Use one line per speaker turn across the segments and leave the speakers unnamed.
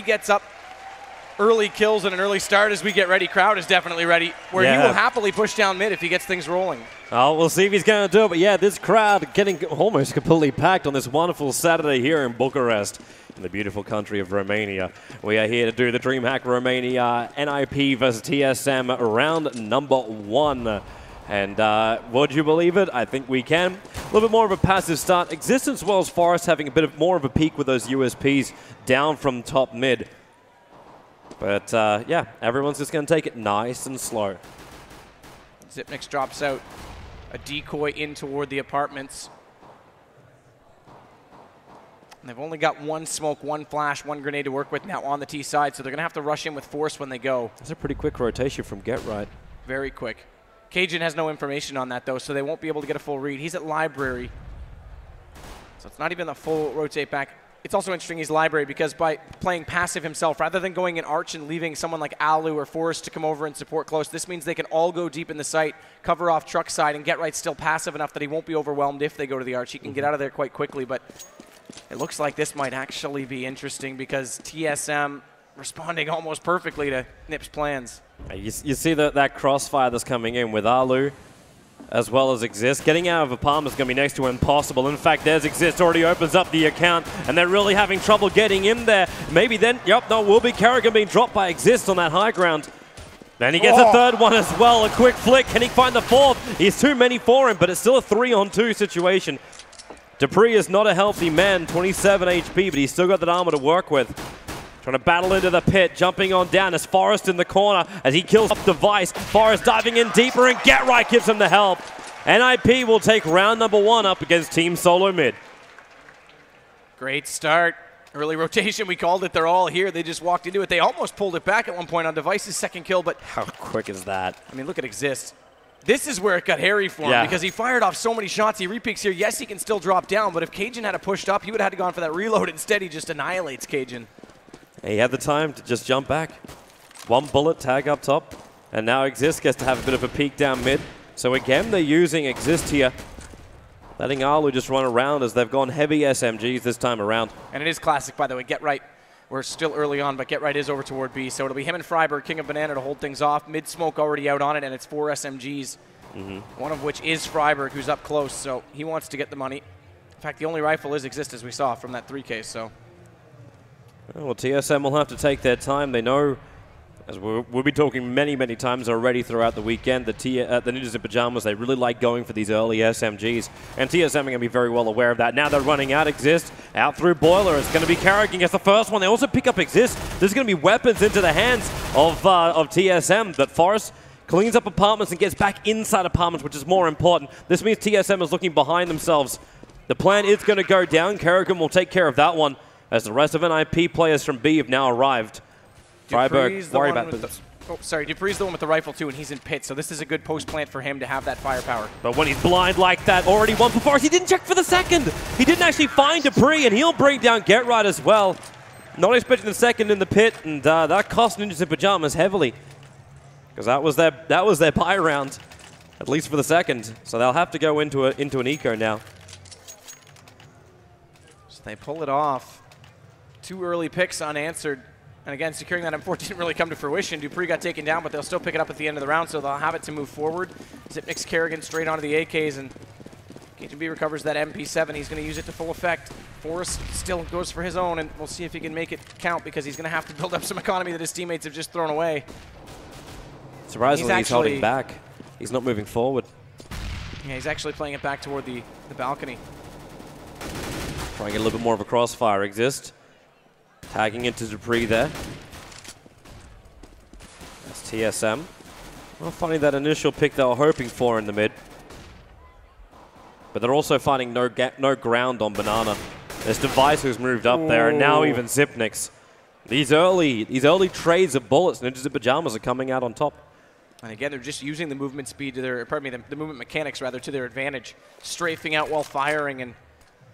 he gets up early kills and an early start as we get ready. Crowd is definitely ready, where he will happily push down mid if he gets things rolling.
Oh, we'll see if he's going to do it. But yeah, this crowd getting almost completely packed on this wonderful Saturday here in Bucharest, in the beautiful country of Romania. We are here to do the DreamHack Romania NIP versus TSM round number 1. And would you believe it? I think we can. A little bit more of a passive start. Existence Wells Forest having a bit of more of a peak with those USPs down from top mid. But yeah, everyone's just going to take it nice and slow.
Xyp9x drops out a decoy in toward the apartments. And they've only got one smoke, one flash, one grenade to work with now on the T side, so they're going to have to rush in with force when they go.
That's a pretty quick rotation from Get Right.
Very quick. Cajun has no information on that, though, so they won't be able to get a full read. He's at Library, so it's not even a full rotate back. It's also interesting he's Library because by playing passive himself, rather than going in Arch and leaving someone like Alu or Forrest to come over and support close, this means they can all go deep in the site, cover off truck side, and Get Right's still passive enough that he won't be overwhelmed if they go to the Arch. He can get out of there quite quickly, but it looks like this might actually be interesting because TSM responding almost perfectly to Nip's plans.
You see that crossfire that's coming in with Alu as well as Exist. Getting out of apartment is going to be next to impossible. In fact, there's Exist already opens up the account, and they're really having trouble getting in there. Maybe then, yep, no, will be Kerrigan being dropped by Exist on that high ground. Then he gets a third one as well, a quick flick. Can he find the fourth? He's too many for him, but it's still a 3-on-2 situation. Dupree is not a healthy man, 27 HP, but he's still got that armor to work with. Trying to battle into the pit, jumping on down as Forrest in the corner as he kills up Device. Forrest diving in deeper, and Get Right gives him the help. NIP will take round number 1 up against Team SoloMid.
Great start. Early rotation, we called it. They're all here. They just walked into it. They almost pulled it back at one point on Device's second kill, but
how quick is that?
I mean, look at Exist. This is where it got hairy for him because he fired off so many shots. He repeaks here. Yes, he can still drop down, but if Cajun had pushed up, he would have had to gone for that reload. Instead, he just annihilates Cajun.
He had the time to just jump back. One bullet, tag up top, and now Exist gets to have a bit of a peek down mid. So again, they're using Exist here, letting Alu just run around as they've gone heavy SMGs this time around.
And it is classic, by the way. Get Right. We're still early on, but Get Right is over toward B, so it'll be him and Freiberg, King of Banana, to hold things off. Mid-smoke already out on it, and it's 4 SMGs, one of which is Freiberg, who's up close, so he wants to get the money. In fact, the only rifle is Exist, as we saw from that 3 case, so.
Well, TSM will have to take their time. They know, as we'll be talking many, many times already throughout the weekend, the Ninjas in Pyjamas, they really like going for these early SMGs. And TSM are going to be very well aware of that. Now they're running out Exist, out through Boiler. It's going to be Kerrigan gets the first one. They also pick up Exist. There's going to be weapons into the hands of TSM, but Forrest cleans up apartments and gets back inside apartments, which is more important. This means TSM is looking behind themselves. The plan is going to go down. Kerrigan will take care of that one, as the rest of NIP players from B have now arrived. Freiberg, worry about this.
Oh, sorry, Dupree's the one with the rifle too, and he's in pit, so this is a good post plant for him to have that firepower.
But when he's blind like that, already one for Forrest. He didn't check for the second. He didn't actually find Dupree, and he'll bring down Get Right as well. Not expecting the second in the pit, and that cost Ninjas in Pyjamas heavily, because that was their buy round, at least for the second. So they'll have to go into an eco now.
So they pull it off. 2 early picks unanswered. And again, securing that M4 didn't really come to fruition. Dupree got taken down, but they'll still pick it up at the end of the round, so they'll have it to move forward. Xyp9x Kerrigan straight onto the AKs, and Cajun B recovers that MP7. He's going to use it to full effect. Forrest still goes for his own, and we'll see if he can make it count because he's going to have to build up some economy that his teammates have just thrown away.
Surprisingly, he's holding back. He's not moving forward.
Yeah, he's actually playing it back toward the balcony.
Trying to get a little bit more of a crossfire Exist. Tagging into Dupree there. That's TSM. Well, finding that initial pick they were hoping for in the mid. But they're also finding no ground on Banana. There's Device who's moved up there, and now even Xyp9x. These early trades of bullets, Ninjas in Pyjamas are coming out on top.
And again, they're just using the movement speed to their, pardon me, the movement mechanics rather, to their advantage. Strafing out while firing and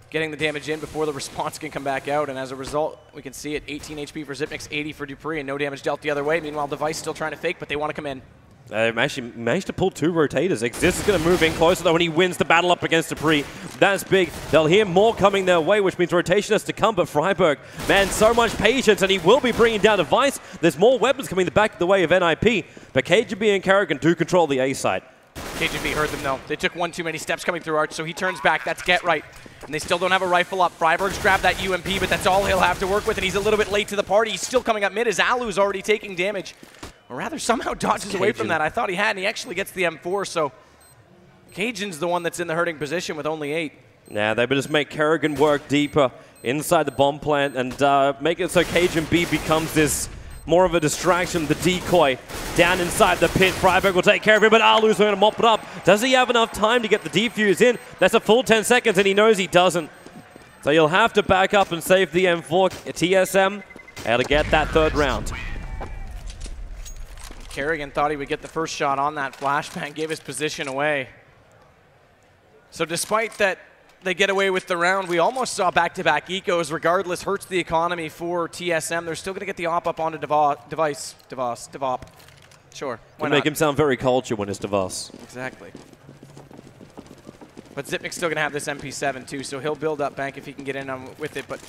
getting the damage in before the response can come back out, and as a result, we can see it, 18 HP for Xyp9x, 80 for Dupree, and no damage dealt the other way. Meanwhile, Device still trying to fake, but they want to come in.
They've actually managed to pull 2 rotators. Exist is going to move in closer, though, when he wins the battle up against Dupree. That's big. They'll hear more coming their way, which means rotation has to come. But Freiburg, man, so much patience, and he will be bringing down Device. There's more weapons coming the back of the way of NIP, but KGB and Kerrigan do control the A side.
KGB heard them, though. They took one too many steps coming through Arch, so he turns back. That's Get Right. And they still don't have a rifle up. Freiburg's grabbed that UMP, but that's all he'll have to work with, and he's a little bit late to the party. He's still coming up mid as Alu's already taking damage. Or rather, somehow dodges away from that. I thought he had, and he actually gets the M4, so Cajun's the one that's in the hurting position with only 8.
Yeah, they would just make Kerrigan work deeper inside the bomb plant and make it so Cajun B becomes this more of a distraction, the decoy down inside the pit. Freiburg will take care of it, but Alu's going to mop it up. Does he have enough time to get the defuse in? That's a full 10 seconds, and he knows he doesn't. So you'll have to back up and save the M4. TSM able to get that 3rd round.
Kerrigan thought he would get the first shot on that flashbang, gave his position away. So despite that they get away with the round, we almost saw back-to-back ecos. Regardless, hurts the economy for TSM. They're still going to get the op up onto Device. Sure, why not?
Make him sound very culture when it's Device.
Exactly. But Zipnik's still going to have this MP7 too, so he'll build up bank if he can get in with it. But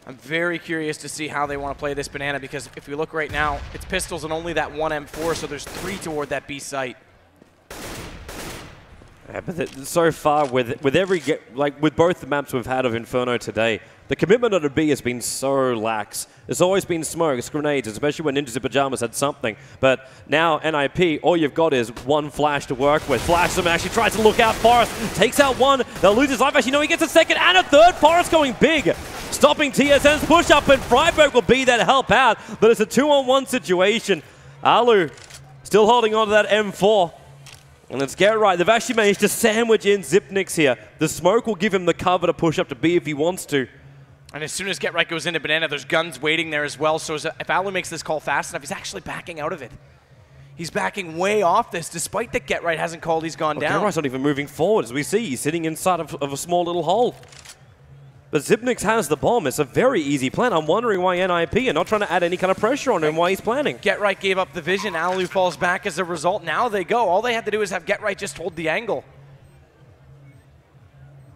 I'm very curious to see how they want to play this banana, because if we look right now, it's pistols and only that one M4, so there's 3 toward that B site.
Yeah, but so far, with both the maps we've had of Inferno today, the commitment on the B has been so lax. There's always been smokes, grenades, especially when Ninjas in Pyjamas had something. But now NIP, all you've got is one flash to work with. Flashsome actually tries to look out. Forrest takes out one. They'll lose his life. Actually, no, he gets a second and a third. Forrest going big, stopping TSM's push up, and Freiburg will be there to help out. But it's a 2-on-1 situation. Alu still holding on to that M4. And let's get right. They've actually managed to sandwich in Zipniks here. The smoke will give him the cover to push up to B if he wants to.
And as soon as Get Right goes into Banana, there's guns waiting there as well. So if Alu makes this call fast enough, he's actually backing out of it. He's backing way off this, despite that Get Right hasn't called, he's gone down.
Get Right's not even moving forward, as we see. He's sitting inside of a small little hole. But Zipniks has the bomb. It's a very easy plan. I'm wondering why NIP are not trying to add any kind of pressure on him, why he's planning.
Get Right gave up the vision. Alu falls back as a result. Now they go. All they had to do is have Get Right just hold the angle.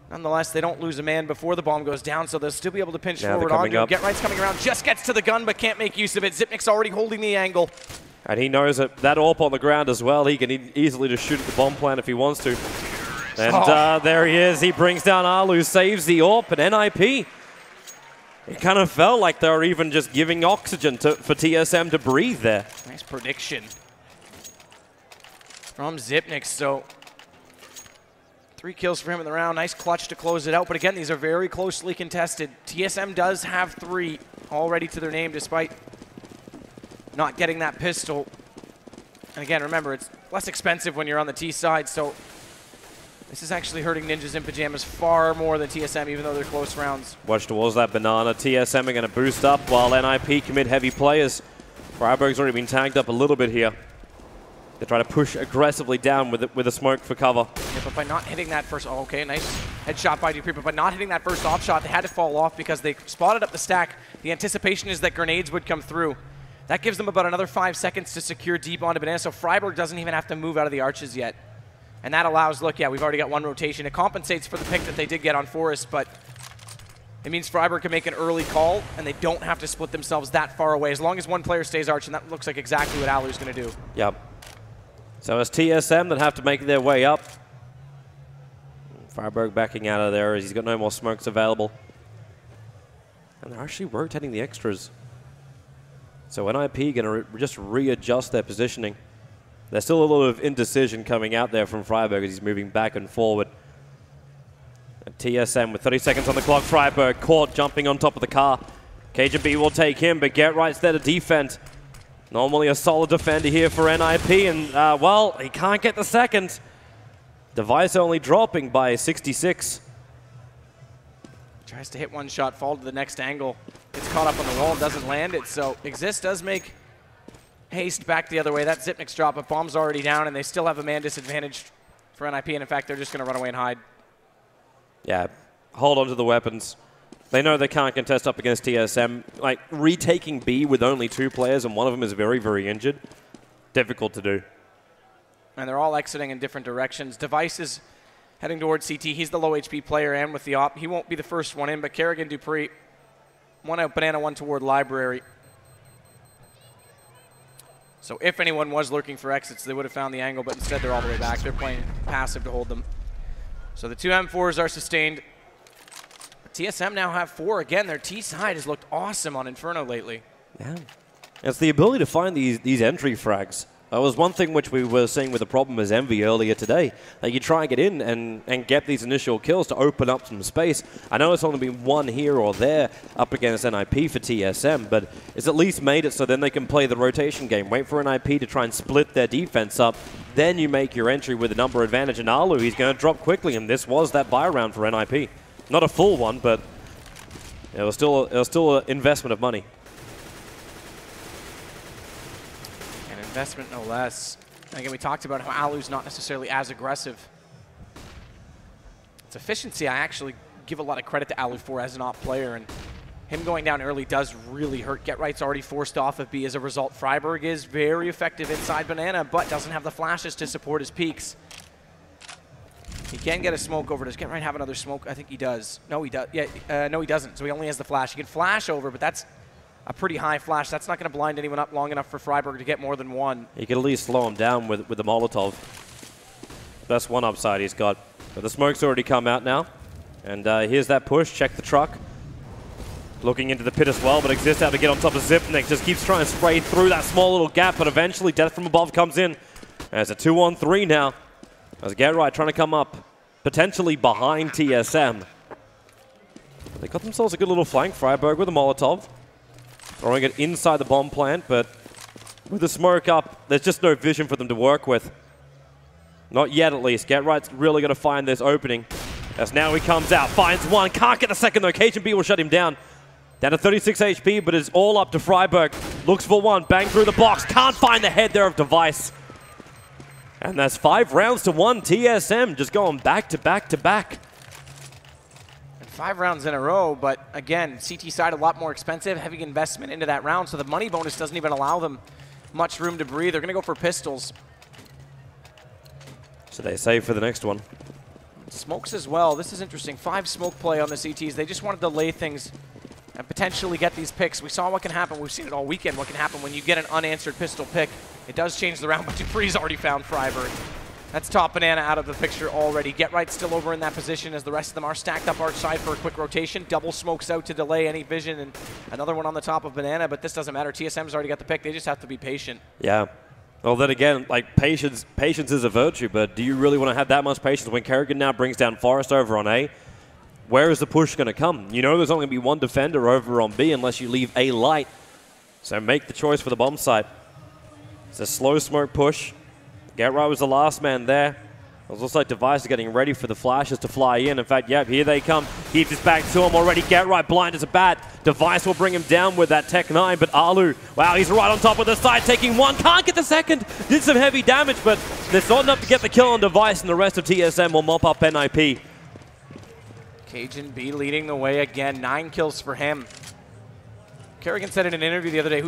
Nonetheless, they don't lose a man before the bomb goes down, so they'll still be able to pinch forward onto him. Get Right's coming around, just gets to the gun, but can't make use of it. Zipnik's already holding the angle.
And he knows that AWP on the ground as well. He can easily just shoot at the bomb plant if he wants to. And there he is. He brings down Alu, saves the AWP, and NIP. It kind of felt like they were even just giving oxygen for TSM to breathe there.
Nice prediction from Zipnik. So 3 kills for him in the round. Nice clutch to close it out. But again, these are very closely contested. TSM does have 3 already to their name, despite not getting that pistol. And again, remember, it's less expensive when you're on the T side, so this is actually hurting Ninjas in Pyjamas far more than TSM, even though they're close rounds.
Watch towards that banana. TSM are going to boost up while NIP commit heavy players. Freiburg's already been tagged up a little bit here. They try to push aggressively down with a smoke for cover.
Yeah, but by not hitting that first, okay, nice headshot by Dupree, but by not hitting that first off shot, they had to fall off because they spotted up the stack. The anticipation is that grenades would come through. That gives them about another 5 seconds to secure deep onto banana, so Freiburg doesn't even have to move out of the arches yet. And that allows, look, yeah, we've already got 1 rotation. It compensates for the pick that they did get on Forest, but it means Freiburg can make an early call, and they don't have to split themselves that far away, as long as one player stays arch, and that looks like exactly what Alu's going to do.
Yep. So it's TSM that have to make their way up. Freiburg backing out of there as he's got no more smokes available. And they're actually rotating the extras. So NIP going to just readjust their positioning. There's still a lot of indecision coming out there from Freiburg as he's moving back and forward. And TSM with 30 seconds on the clock. Freiburg caught jumping on top of the car. KGB will take him, but Get Right's there to defend. Normally a solid defender here for NIP, and well, he can't get the second. Device only dropping by 66.
Tries to hit 1 shot, fall to the next angle. Gets caught up on the wall and doesn't land it, so Exist does make haste back the other way. That Zipnik's drop, but bomb's already down, and they still have a man disadvantage for NIP, and in fact, they're just going to run away and hide.
Yeah, hold on to the weapons. They know they can't contest up against TSM. Like, retaking B with only 2 players, and one of them is very, very injured. Difficult to do.
and they're all exiting in different directions. Device is heading towards CT. He's the low HP player, and with the op, he won't be the first one in, but Kerrigan, Dupree, one out Banana, one toward Library. So if anyone was looking for exits, they would have found the angle, but instead they're all the way back. They're playing passive to hold them. So the two M4s are sustained. TSM now have 4. Again, their T side has looked awesome on Inferno lately.
Yeah. It's the ability to find these entry frags. That was one thing which we were seeing with the problem as Envy earlier today. That you try and get in and get these initial kills to open up some space. I know it's only been one here or there up against NIP for TSM, but it's at least made it so then they can play the rotation game. Wait for NIP to try and split their defense up. Then you make your entry with a number advantage. And Alu, he's going to drop quickly, and this was that buy round for NIP. Not a full one, but it was still an investment of money.
Investment, no less. And again, we talked about how Alu's not necessarily as aggressive. It's efficiency I actually give a lot of credit to Alu for as an op player, and him going down early does really hurt. Get Right's already forced off of B as a result. Freiburg is very effective inside Banana, but doesn't have the flashes to support his peaks. He can get a smoke over. Does Get Right have another smoke? I think he does. No, he does. Yeah, no, he doesn't. So he only has the flash. He can flash over, but that's a pretty high flash. That's not going to blind anyone up long enough for Freiburg to get more than one.
You can at least slow him down with the Molotov. That's one upside he's got. But the smoke's already come out now. And here's that push. Check the truck. Looking into the pit as well, but Exist out to get on top of Zipnik. Just keeps trying to spray through that small little gap, but eventually Death from Above comes in. There's a 2-on-3 now. As Get Right trying to come up, potentially behind TSM. They got themselves a good little flank. Freiburg with a Molotov. Throwing it inside the bomb plant, but with the smoke up, there's just no vision for them to work with. Not yet, at least. Get Right's really going to find this opening. As now he comes out, finds one, can't get the second though. Cajun B will shut him down. Down to 36 HP, but it's all up to Freiburg. Looks for one, bang through the box, can't find the head there of Device. And that's 5 rounds to 1. TSM just going back to back to back.
5 rounds in a row, but again, CT side a lot more expensive, heavy investment into that round, so the money bonus doesn't even allow them much room to breathe. They're going to go for pistols.
So they save for the next one.
Smokes as well. This is interesting. 5 smoke play on the CTs. They just want to delay things and potentially get these picks. We saw what can happen. We've seen it all weekend. What can happen when you get an unanswered pistol pick. It does change the round, but Dupree's already found Freiburg. That's top Banana out of the picture already. Get Right still over in that position as the rest of them are stacked up arch side for a quick rotation. Double smokes out to delay any vision, and another one on the top of Banana, but this doesn't matter. TSM's already got the pick. They just have to be patient.
Yeah. Well, then again, like patience is a virtue, but do you really want to have that much patience when Kerrigan now brings down Forrest over on A? Where is the push going to come? You know there's only going to be one defender over on B unless you leave A light. So make the choice for the bomb site. It's a slow smoke push. Get Right was the last man there. It was also like Device getting ready for the flashes to fly in. In fact, yep, here they come. Keeps his back to him already. Get Right blind as a bat. Device will bring him down with that Tech 9, but Alu, wow, he's right on top of the side, taking one. Can't get the second. Did some heavy damage, but there's not enough to get the kill on Device, and the rest of TSM will mop up NIP.
Cajun B leading the way again. 9 kills for him. Kerrigan said in an interview the other day,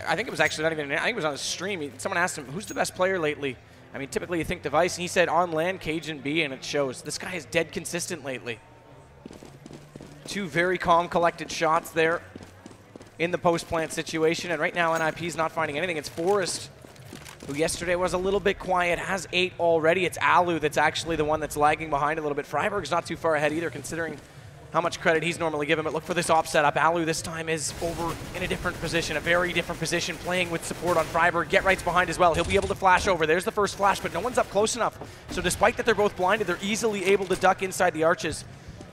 I think it was actually not even, I think it was on a stream. Someone asked him, who's the best player lately? I mean, typically you think Device, and he said on land, Cajun B, and it shows. This guy is dead consistent lately. 2 very calm, collected shots there in the post-plant situation, and right now NIP's not finding anything. It's Forrest, who yesterday was a little bit quiet, has 8 already. It's Alu that's actually the one that's lagging behind a little bit. Freiburg's not too far ahead either, considering how much credit he's normally given, but look for this off setup. Alu this time is over in a different position, a very different position, playing with support on Freiburg. Get Right's behind as well. He'll be able to flash over. There's the first flash, but no one's up close enough. So despite that they're both blinded, they're easily able to duck inside the arches.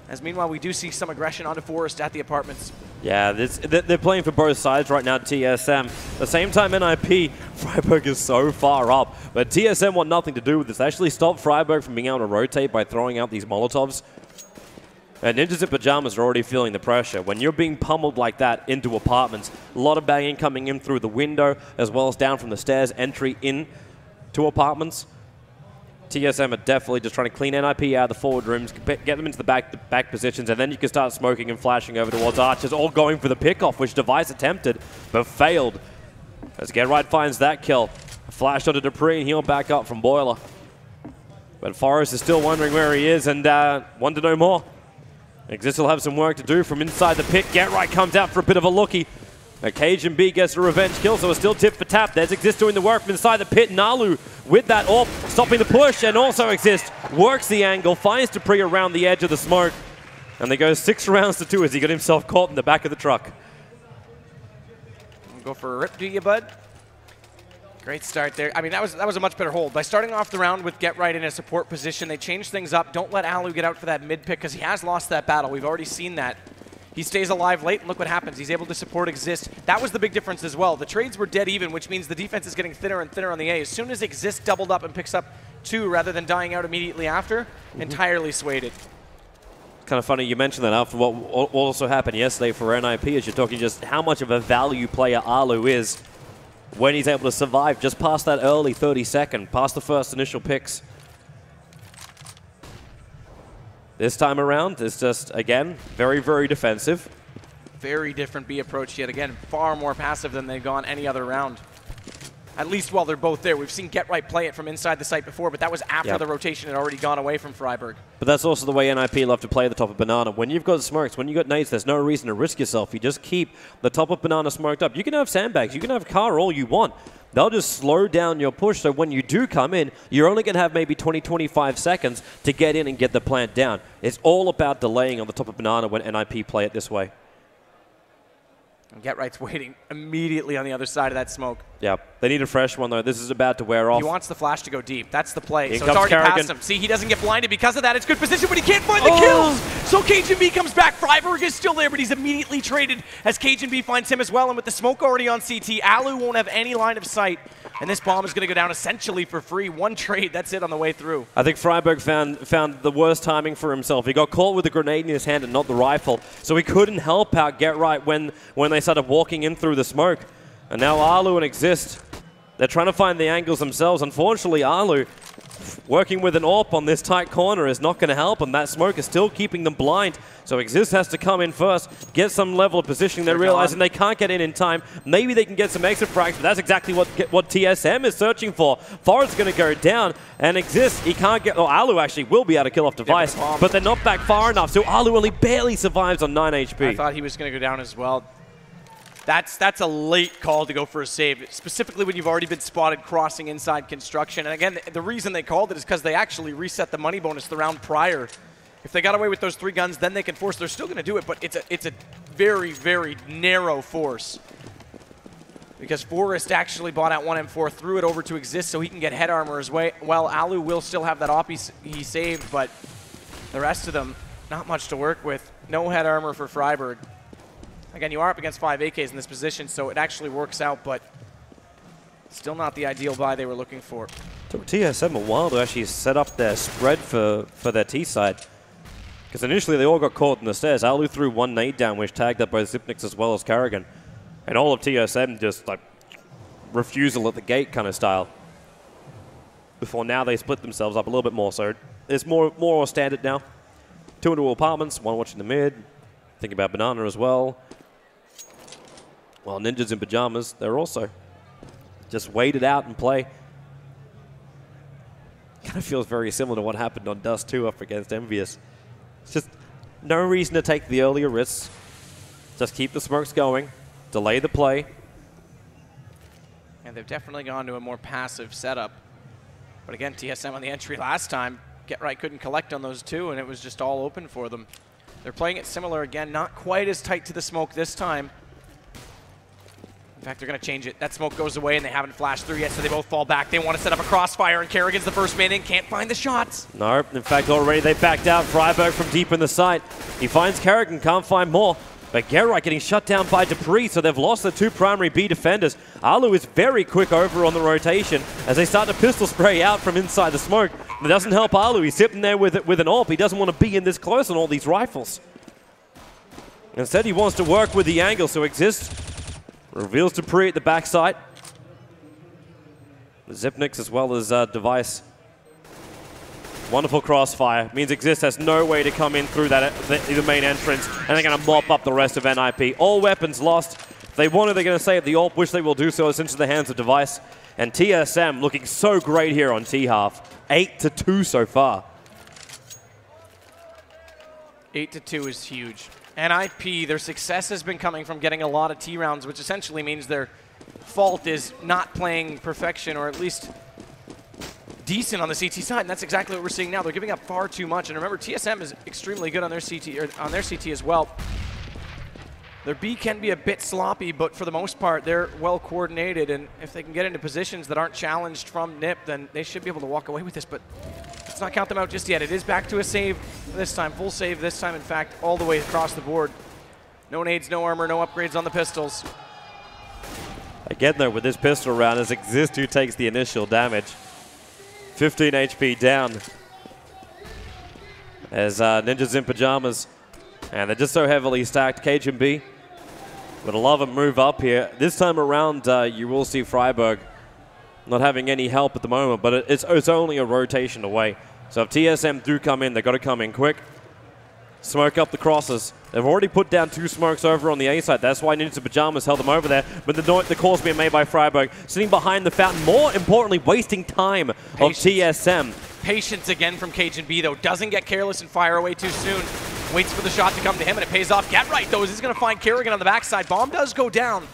As meanwhile, we do see some aggression onto Forrest at the apartments.
Yeah, they're playing for both sides right now, TSM. At the same time, NIP, Freiburg is so far up. But TSM want nothing to do with this. They actually stopped Freiburg from being able to rotate by throwing out these Molotovs. And Ninjas in Pyjamas are already feeling the pressure. When you're being pummeled like that into apartments, a lot of banging coming in through the window, as well as down from the stairs, entry in to apartments. TSM are definitely just trying to clean NIP out of the forward rooms, get them into the back positions, and then you can start smoking and flashing over towards archers, all going for the pickoff, which Device attempted, but failed. As Get Right finds that kill. Flashed onto Dupree, and he'll back up from Boiler. But Forrest is still wondering where he is, and want to know more. Exist will have some work to do from inside the pit. Get Right comes out for a bit of a lookie. Cajun B gets a revenge kill, so it's still tip for tap. There's Exist doing the work from inside the pit. Nalu with that AWP, stopping the push, and also Exist works the angle, finds Dupree around the edge of the smoke. And they go 6 rounds to 2 as he got himself caught in the back of the truck.
Go for a rip, do you, bud? Great start there. I mean, that was a much better hold. By starting off the round with Get Right in a support position, they changed things up. Don't let Alu get out for that mid pick because he has lost that battle. We've already seen that. He stays alive late, and look what happens. He's able to support Exist. That was the big difference as well. The trades were dead even, which means the defense is getting thinner and thinner on the A. As soon as Exist doubled up and picks up 2 rather than dying out immediately after, entirely swayed it.
Kind of funny you mentioned that after what also happened yesterday for NIP, as you're talking just how much of a value player Alu is when he's able to survive just past that early 30-second, past the first initial picks. This time around, it's just, again, very, very defensive.
Very different B approach yet again. Far more passive than they've gone any other round. At least while they're both there. We've seen Get Right play it from inside the site before, but that was after the rotation had already gone away from Freiburg.
But that's also the way NIP love to play the top of Banana. When you've got smokes, when you've got nades, there's no reason to risk yourself. You just keep the top of Banana smoked up. You can have sandbags, you can have car all you want. They'll just slow down your push, so when you do come in, you're only going to have maybe 20, 25 seconds to get in and get the plant down. It's all about delaying on the top of Banana when NIP play it this way.
Get Right's waiting immediately on the other side of that smoke.
Yeah, they need a fresh one, though. This is about to wear off.
He wants the flash to go deep. That's the play.
Here
so it's already
Kerrigan.
past him. See, he doesn't get blinded because of that. It's good position, but he can't find the kills. So Cajun B comes back. Freiburg is still there, but he's immediately traded as Cajun B finds him as well. And with the smoke already on CT, Alu won't have any line of sight. And this bomb is going to go down essentially for free. One trade, that's it on the way through.
I think Freiburg found the worst timing for himself. He got caught with the grenade in his hand and not the rifle, so he couldn't help out Get Right when they started walking in through the smoke. And now Alu and Exist, they're trying to find the angles themselves. Unfortunately, Alu, working with an AWP on this tight corner is not going to help, and that smoke is still keeping them blind. So Exist has to come in first, get some level of positioning. They're realizing they can't get in time. Maybe they can get some exit frags, but that's exactly what TSM is searching for. Forrest's going to go down, and Exist, he can't get... Oh, Alu actually will be able to kill off Device, but they're not back far enough, so Alu only barely survives on 9 HP.
I thought he was going to go down as well. That's a late call to go for a save, specifically when you've already been spotted crossing inside construction. And again, the reason they called it is because they actually reset the money bonus the round prior. If they got away with those 3 guns, then they can force. They're still going to do it, but it's a very, very narrow force. Because Forrest actually bought out 1M4, threw it over to Exist so he can get head armor as well. Alu will still have that AWP he saved, but the rest of them, not much to work with. No head armor for Freiburg. Again, you are up against 5 AKs in this position, so it actually works out, but still not the ideal buy they were looking for.
Took TSM a while to actually set up their spread for their T side. Because initially they all got caught in the stairs. Alu threw 1 nade down, which tagged up both Zipnix as well as Kerrigan. And all of TSM just like refusal at the gate kind of style. Before now they split themselves up a little bit more, so it's more standard now. 2 into apartments, 1 watching the mid. Thinking about Banana as well. Well, Ninjas in Pyjamas, they're also just wait it out and play. Kind of feels very similar to what happened on Dust 2 up against Envious. It's just no reason to take the earlier risks. Just keep the smokes going, delay the play.
And they've definitely gone to a more passive setup. But again, TSM on the entry last time, Get Right couldn't collect on those 2, and it was just all open for them. They're playing it similar again, not quite as tight to the smoke this time. In fact, they're going to change it. That smoke goes away, and they haven't flashed through yet, so they both fall back. They want to set up a crossfire, and Kerrigan's the first man in. Can't find the shots.
No, in fact, already they backed out Freiburg from deep in the site. He finds Kerrigan, can't find more. But Get Right getting shut down by Dupree, so they've lost the 2 primary B defenders. Alu is very quick over on the rotation as they start to pistol spray out from inside the smoke. It doesn't help Alu. He's sitting there with an AWP. He doesn't want to be in this close on all these rifles. Instead, he wants to work with the angle, so Exist reveals Dupree at the backside. Zipnix as well as Device. Wonderful crossfire. Means Exist has no way to come in through that the main entrance, and they're going to mop up the rest of NIP. All weapons lost. If they want to, they're going to save the AWP, which they will do so. It's into the hands of Device. And TSM looking so great here on T-half. 8-2 so far.
8-2 is huge. NIP, their success has been coming from getting a lot of T rounds, which essentially means their fault is not playing perfection, or at least decent on the CT side, and that's exactly what we're seeing now. They're giving up far too much, and remember, TSM is extremely good on their CT as well. Their B can be a bit sloppy, but for the most part, they're well coordinated, and if they can get into positions that aren't challenged from NIP, then they should be able to walk away with this, but let's not count them out just yet. It is back to a save this time, full save this time, in fact, all the way across the board. No nades, no armor, no upgrades on the pistols.
Again, though, with this pistol round, it's Exist who takes the initial damage. 15 HP down. As Ninjas in Pyjamas, and they're just so heavily stacked. KGB would love a move up here. This time around, you will see Freiburg not having any help at the moment, but it's only a rotation away. So if TSM do come in, they've got to come in quick. Smoke up the crosses. They've already put down 2 smokes over on the A side. That's why Ninjas in Pyjamas held them over there. But the call's being made by Freiburg, sitting behind the fountain. More importantly, wasting time of TSM.
Patience again from KGB, though. Doesn't get careless and fire away too soon. Waits for the shot to come to him, and it pays off. Get right, though, as he's going to find Kerrigan on the backside. Bomb does go down.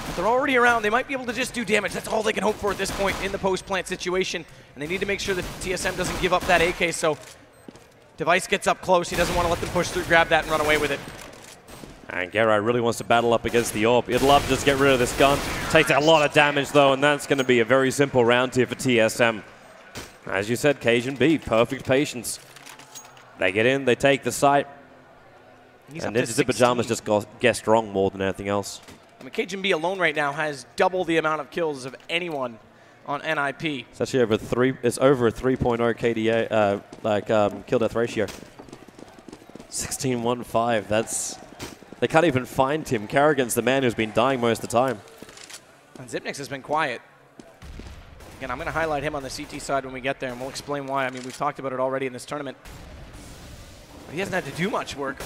But they're already around. They might be able to just do damage. That's all they can hope for at this point in the post-plant situation. And they need to make sure that TSM doesn't give up that AK, so Device gets up close. He doesn't want to let them push through, grab that, and run away with it.
And Gerai really wants to battle up against the AWP. He'd love to just get rid of this gun. Takes a lot of damage, though, and that's going to be a very simple round here for TSM. As you said, KGB, perfect patience. They get in, they take the site. And Ninjas in Pyjamas just get strong more than anything else.
I mean, KGB alone right now has double the amount of kills of anyone on NIP.
It's actually over a 3.0 KDA kill death ratio. 16-1-5. That's, they can't even find him. Kerrigan's the man who's been dying most of the time.
And Zipnix has been quiet. Again, I'm going to highlight him on the CT side when we get there, and we'll explain why. I mean, we've talked about it already in this tournament. He hasn't had to do much work.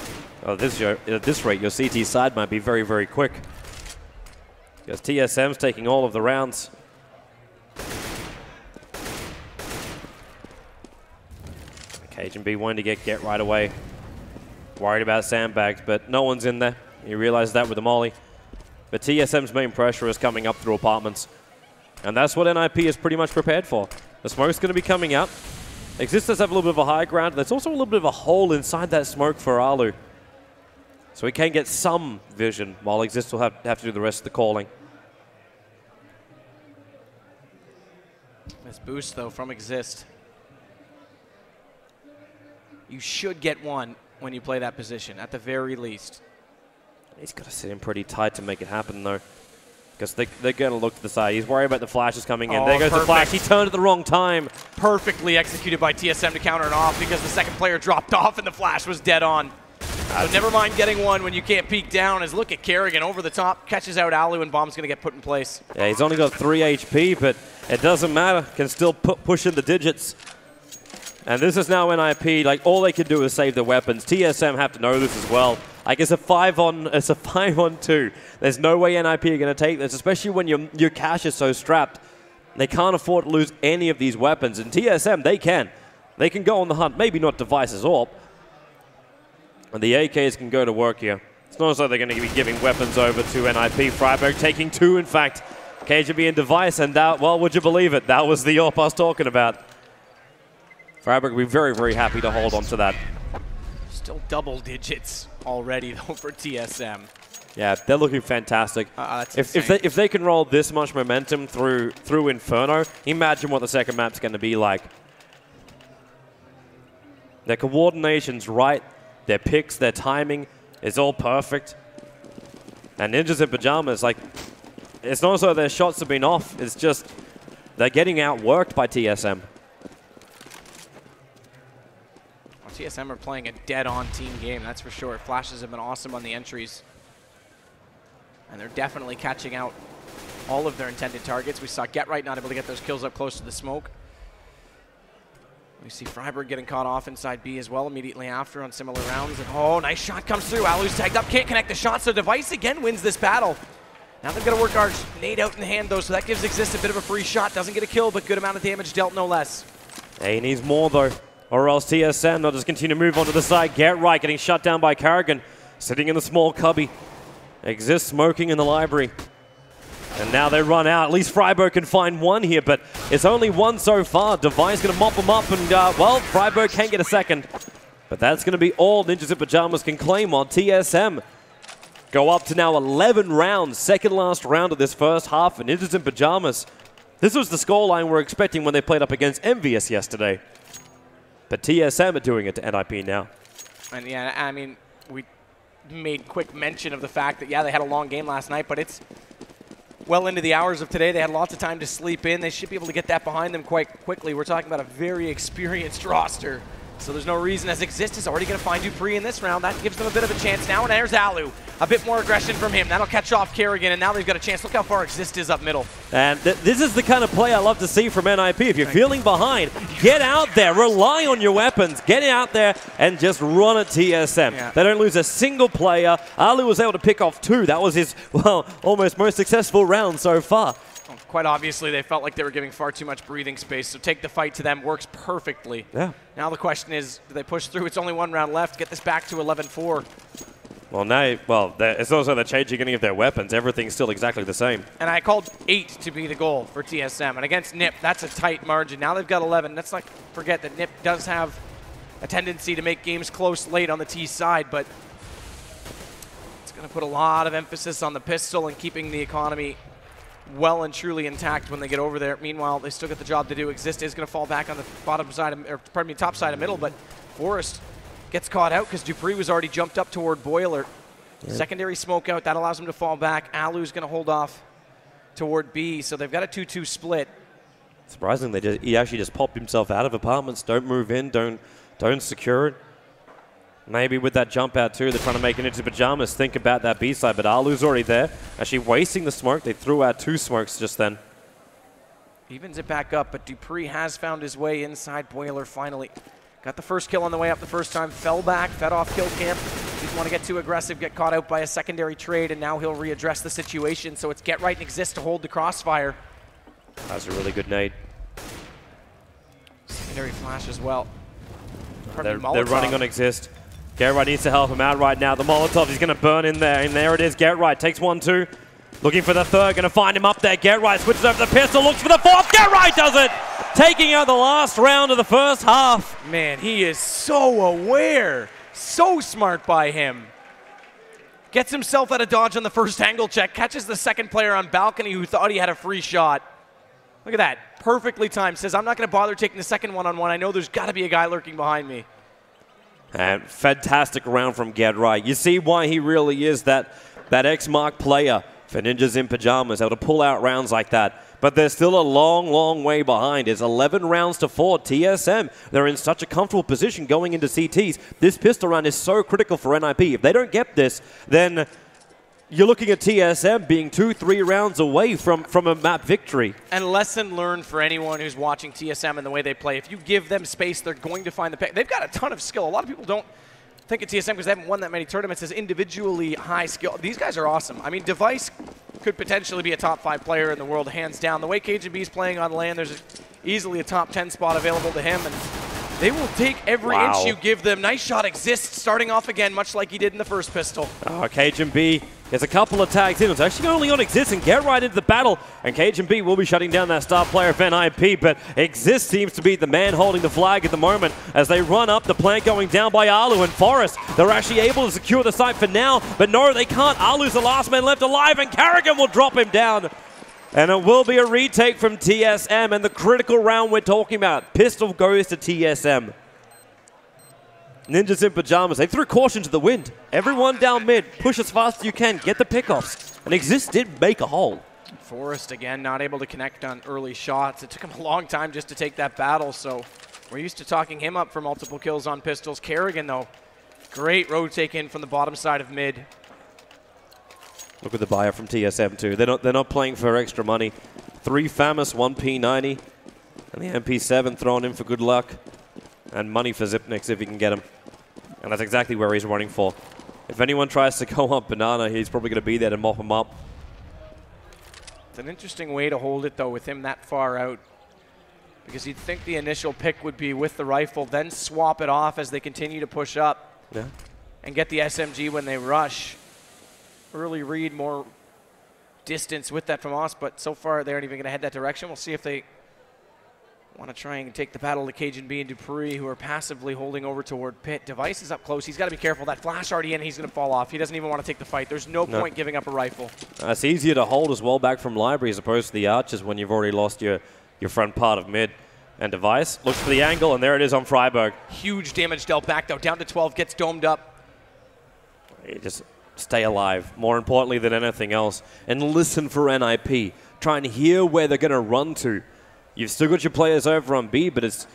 Oh, at this rate, your CT side might be very, very quick. Because TSM's taking all of the rounds. KGB wanting to get right away. Worried about sandbags, but no one's in there. You realize that with the molly. But TSM's main pressure is coming up through apartments. And that's what NIP is pretty much prepared for. The smoke's going to be coming out. Exist does have a little bit of a high ground. There's also a little bit of a hole inside that smoke for Alu. So he can get some vision, while Exist will have to do the rest of the calling.
This boost, though, from Exist. You should get one when you play that position, at the very least.
He's got to sit in pretty tight to make it happen, though. Because they're going to look to the side. He's worried about the flashes coming in. There goes the flash. He turned at the wrong time.
Perfectly executed by TSM to counter it off because the second player dropped off and the flash was dead on. So never mind getting one when you can't peek down. As look at Kerrigan over the top, catches out Alu, and bomb's going to get put in place.
Yeah, he's only got 3 HP, but it doesn't matter. Can still push in the digits. And this is now NIP. Like, all they can do is save their weapons. TSM have to know this as well. Like, it's a 5-on-2. There's no way NIP are going to take this, especially when your cash is so strapped. They can't afford to lose any of these weapons. And TSM, they can. They can go on the hunt. Maybe not Device's AWP. And the AKs can go to work here. It's not as though they're going to be giving weapons over to NIP. Freiburg taking 2, in fact. KGB and Device, and that, well, would you believe it? That was the AWP I was talking about. Freiburg will be very, very happy to hold on to that.
Still double digits already, though, for TSM.
Yeah, they're looking fantastic. If they can roll this much momentum through Inferno, imagine what the second map's going to be like. Their coordination's right. Their picks, their timing is all perfect. And Ninjas in Pyjamas, like, it's not as though their shots have been off. It's just they're getting outworked by TSM.
Well, TSM are playing a dead-on team game, that's for sure. Flashes have been awesome on the entries. And they're definitely catching out all of their intended targets. We saw Get Right not able to get those kills up close to the smoke. We see Freiburg getting caught off inside B as well immediately after on similar rounds. And oh, nice shot comes through. Alu's tagged up, can't connect the shot, so Device again wins this battle. Now they've got to work hard. Nade out in the hand, though, so that gives Exist a bit of a free shot. Doesn't get a kill, but good amount of damage dealt, no less.
He needs more, though, or else TSM will just continue to move onto the side. Get right, getting shut down by Carrigan, sitting in the small cubby. Exist smoking in the library. And now they run out. At least Freiburg can find one here, but it's only one so far. Devine's going to mop them up, and, well, Freiburg can get a second. But that's going to be all Ninjas in Pyjamas can claim on TSM. Go up to now 11 rounds, second last round of this first half, and Ninjas in Pyjamas. This was the scoreline we're expecting when they played up against Envious yesterday. But TSM are doing it to NIP now.
And yeah, I mean, we made quick mention of the fact that, yeah, they had a long game last night, but it's well into the hours of today. They had lots of time to sleep in. They should be able to get that behind them quite quickly. We're talking about a very experienced roster. So there's no reason, as Exist is already going to find Dupree in this round. That gives them a bit of a chance now, and there's Alu. A bit more aggression from him. That'll catch off Kerrigan, and now they've got a chance. Look how far Exist is up middle.
And this is the kind of play I love to see from NIP. If you're feeling behind, get out there, rely on your weapons, get out there, and just run at TSM. Yeah. They don't lose a single player. Alu was able to pick off 2. That was his, well, almost most successful round so far.
Well, quite obviously, they felt like they were giving far too much breathing space, so take the fight to them works perfectly.
Yeah.
Now the question is, do they push through? It's only one round left. Get this back to 11-4.
Well, now, it's also the changing of their weapons. Everything's still exactly the same.
And I called 8 to be the goal for TSM. And against NIP, that's a tight margin. Now they've got 11. Let's not forget that NIP does have a tendency to make games close late on the T side, but it's going to put a lot of emphasis on the pistol and keeping the economy well and truly intact when they get over there. Meanwhile, they still got the job to do. Exist is going to fall back on the bottom side, or pardon me, top side of middle, but Forrest gets caught out because Dupree was already jumped up toward Boiler. Yep. Secondary smoke out, that allows him to fall back. Alu's going to hold off toward B, so they've got a 2-2 split.
Surprisingly, he actually just popped himself out of apartments. Don't move in, don't secure it. Maybe with that jump out too, they're trying to make it into Pyjamas. Think about that B side, but Alu's already there. Actually wasting the smoke. They threw out 2 smokes just then.
Evens it back up, but Dupree has found his way inside Boiler finally. Got the first kill on the way up the first time, fell back, fed off kill camp. Didn't want to get too aggressive, get caught out by a secondary trade, and now he'll readdress the situation. So it's Get Right and Exist to hold the crossfire.
That's a really good nade.
Secondary flash as well.
They're running on Exist. Get Right needs to help him out right now. The Molotov, he's going to burn in there, and there it is. Get Right takes 1-2. Looking for the third, going to find him up there. Get Right switches over the pistol, looks for the fourth. Get Right does it! Taking out the last round of the first half.
Man, he is so aware. So smart by him. Gets himself out of dodge on the first angle check. Catches the second player on balcony who thought he had a free shot. Look at that. Perfectly timed. Says, I'm not going to bother taking the second one-on-one. I know there's got to be a guy lurking behind me.
And fantastic round from Get Right. You see why he really is that X-Mark player for Ninjas in Pyjamas, able to pull out rounds like that. But they're still a long, long way behind. It's 11 rounds to 4. TSM, they're in such a comfortable position going into CTs. This pistol round is so critical for NIP. If they don't get this, then you're looking at TSM being 2-3 rounds away from a map victory. And
lesson learned for anyone who's watching TSM and the way they play. If you give them space, they're going to find the pick. They've got a ton of skill. A lot of people don't think of TSM because they haven't won that many tournaments as individually high skill. These guys are awesome. I mean, Device could potentially be a top 5 player in the world, hands down. The way KGB is playing on land, there's easily a top 10 spot available to him, and they will take every inch you give them. Nice shot Exists, starting off again, much like he did in the first pistol.
Oh, Cajun B gets a couple of tags in. It's actually only on Exist and Get Right into the battle, and Cajun B will be shutting down that star player of NIP, but Exist seems to be the man holding the flag at the moment as they run up, the plant going down by Alu and Forrest. They're actually able to secure the site for now, but no, they can't. Alu's the last man left alive, and Carrigan will drop him down. And it will be a retake from TSM, and the critical round we're talking about. Pistol goes to TSM. Ninjas in Pyjamas, they threw caution to the wind. Everyone down mid, push as fast as you can, get the pickoffs. And Exist did make a hole.
Forrest, again, not able to connect on early shots. It took him a long time just to take that battle, so we're used to talking him up for multiple kills on pistols. Kerrigan, though, great road take in from the bottom side of mid.
Look at the buyer from TSM too. They're not playing for extra money. 3 FAMAS, 1 P90, and the MP7 thrown in for good luck, and money for Zipnix if he can get him. And that's exactly where he's running for. If anyone tries to go up Banana, he's probably going to be there to mop him up.
It's an interesting way to hold it, though, with him that far out. Because you'd think the initial pick would be with the rifle, then swap it off as they continue to push up.
Yeah.
And get the SMG when they rush. Early read, more distance with that from us, but so far they aren't even going to head that direction. We'll see if they want to try and take the battle to Cajun B and Dupree, who are passively holding over toward Pit. Device is up close. He's got to be careful. That flash already in, he's going to fall off. He doesn't even want to take the fight. There's no point giving up a rifle.
It's easier to hold as well back from Library as opposed to the Archers when you've already lost your front part of mid. And Device looks for the angle, and there it is on Freiburg.
Huge damage dealt back, though. Down to 12, gets domed up.
You just stay alive, more importantly than anything else, and listen for NIP. Try and hear where they're going to run to. You've still got your players over on B, but it's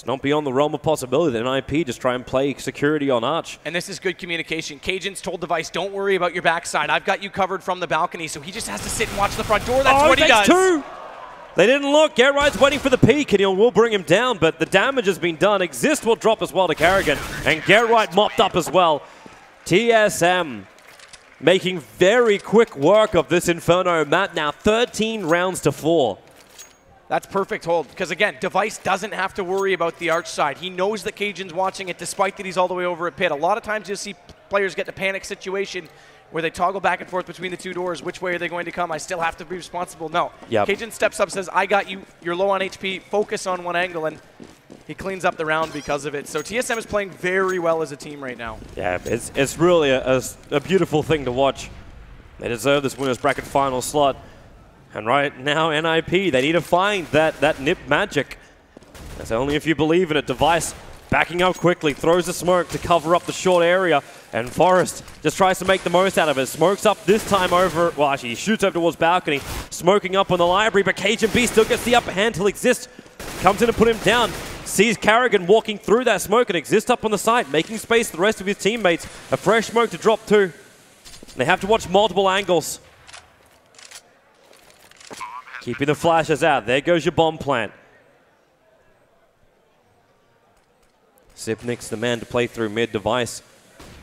not beyond the realm of possibility that NIP just try and play security on Arch.
And this is good communication. Cajun's told Device, don't worry about your backside. I've got you covered from the balcony, so he just has to sit and watch the front door. That's what he does.
Two. They didn't look. Gerright's waiting for the peek, and he will bring him down, but the damage has been done. Exist will drop as well to Carrigan, and Gerright mopped up as well. TSM making very quick work of this Inferno map now, 13 rounds to 4.
That's perfect hold, because again, Device doesn't have to worry about the Arch side. He knows that Cajun's watching it, despite that he's all the way over at Pit. A lot of times you'll see players get in a panic situation where they toggle back and forth between the two doors. Which way are they going to come? I still have to be responsible. No.
Yep.
Cajun steps up, says, I got you. You're low on HP. Focus on one angle, and he cleans up the round because of it. So TSM is playing very well as a team right now. Yeah,
it's really a beautiful thing to watch. They deserve this winner's bracket final slot. And right now, NIP, they need to find that nip magic. That's only if you believe in it. Device backing up quickly, throws a smoke to cover up the short area, and Forrest just tries to make the most out of it. Smokes up this time over, well actually he shoots over towards balcony, smoking up on the Library, but Cajun B still gets the upper hand till Exist comes in to put him down. Sees Carrigan walking through that smoke, and Exist up on the side, making space for the rest of his teammates. A fresh smoke to drop too. They have to watch multiple angles. Keeping the flashes out. There goes your bomb plant. Zipnik's the man to play through mid. Device.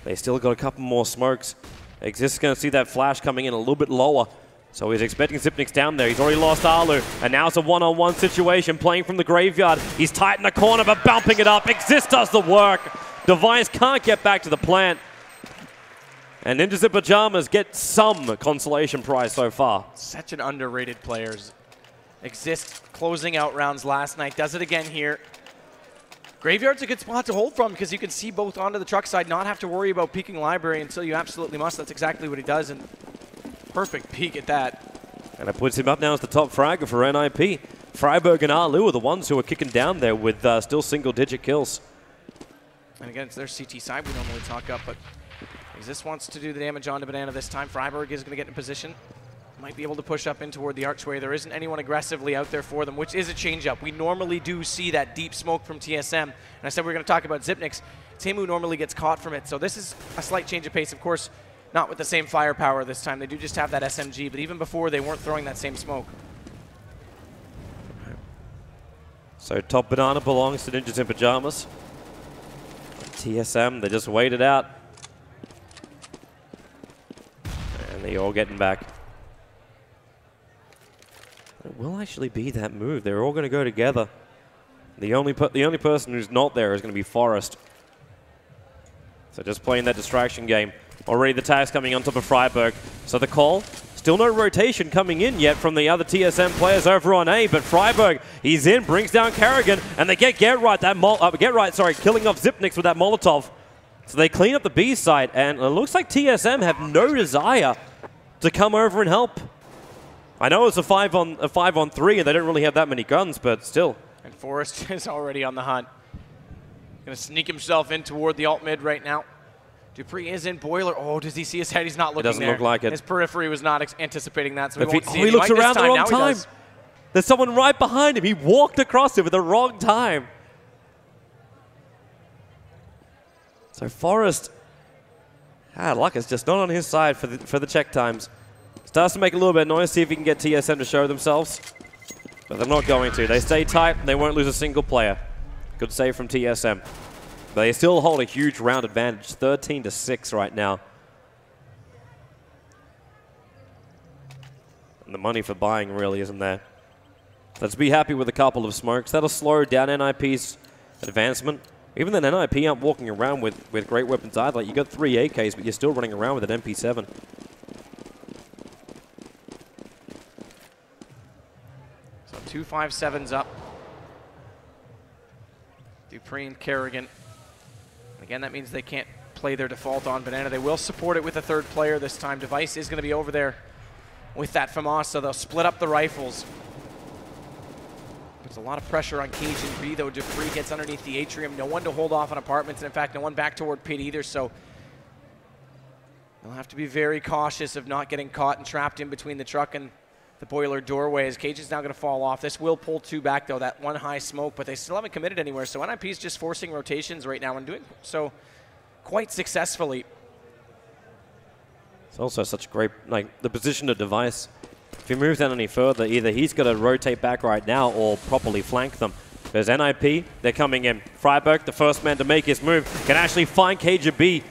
They still got a couple more smokes. Exist is going to see that flash coming in a little bit lower. So he's expecting Zipnik's down there. He's already lost Arlu. And now it's a one-on-one situation playing from the graveyard. He's tight in the corner but bumping it up. Exist does the work. Device can't get back to the plant. And Ninjas in Pyjamas get some consolation prize so far.
Such an underrated player. Exist closing out rounds last night. Does it again here. Graveyard's a good spot to hold from because you can see both onto the truck side, not have to worry about peeking Library until you absolutely must. That's exactly what he does, and perfect peek at that.
And it puts him up now as the top fragger for NIP. Freiburg and Arlu are the ones who are kicking down there with still single-digit kills.
And again, it's their CT side we normally talk up, but Exist wants to do the damage onto Banana this time. Freiburg is going to get in position. Might be able to push up in toward the archway. There isn't anyone aggressively out there for them, which is a change-up. We normally do see that deep smoke from TSM. And I said we were going to talk about Zipnik's. Temu normally gets caught from it. So this is a slight change of pace. Of course, not with the same firepower this time. They do just have that SMG, but even before, they weren't throwing that same smoke.
So top banana belongs to Ninjas in Pyjamas. TSM, they just waited out. And they're all getting back. It will actually be that move. They're all going to go together. The only person who's not there is going to be Forrest. So just playing that distraction game. Already the tags coming on top of Freiburg. So the call, still no rotation coming in yet from the other TSM players over on A, but Freiburg, he's in, brings down Carrigan, and they get Gerright, killing off Zipnik's with that Molotov. So they clean up the B side, and it looks like TSM have no desire to come over and help. I know it's a 5-on-3, and they don't really have that many guns, but still.
And Forrest is already on the hunt. Going to sneak himself in toward the alt mid right now. Dupree is in boiler. Oh, does he see his head? He's not looking there.
It doesn't look like it.
His periphery was not anticipating that, so we won't see it.
He looks around the wrong time. There's someone right behind him. He walked across it at the wrong time. So Forrest, luck is just not on his side for the check times. Starts to make a little bit of noise, see if he can get TSM to show themselves. But they're not going to. They stay tight, and they won't lose a single player. Good save from TSM. But they still hold a huge round advantage, 13-6 right now. And the money for buying really isn't there. Let's be happy with a couple of smokes. That'll slow down NIP's advancement. Even then, NIP aren't walking around with great weapons either. Like, you got 3 AKs, but you're still running around with an MP7.
So 2 5-7s up. Dupree and Kerrigan. Again, that means they can't play their default on Banana. They will support it with a third player this time. Device is going to be over there with that FAMAS, so they'll split up the rifles. There's a lot of pressure on Cajun B, though. Dupree gets underneath the atrium. No one to hold off on apartments, and in fact, no one back toward pit either, so they'll have to be very cautious of not getting caught and trapped in between the truck and the boiler doorway, as Cajun's now going to fall off. This will pull 2 back, though, that one high smoke, but they still haven't committed anywhere, so NIP's just forcing rotations right now and doing so quite successfully.
It's also such a great, like, the position of Device. If he moves down any further, either he's got to rotate back right now or properly flank them. There's NIP, they're coming in. Freiberg, the first man to make his move, can actually find KGB.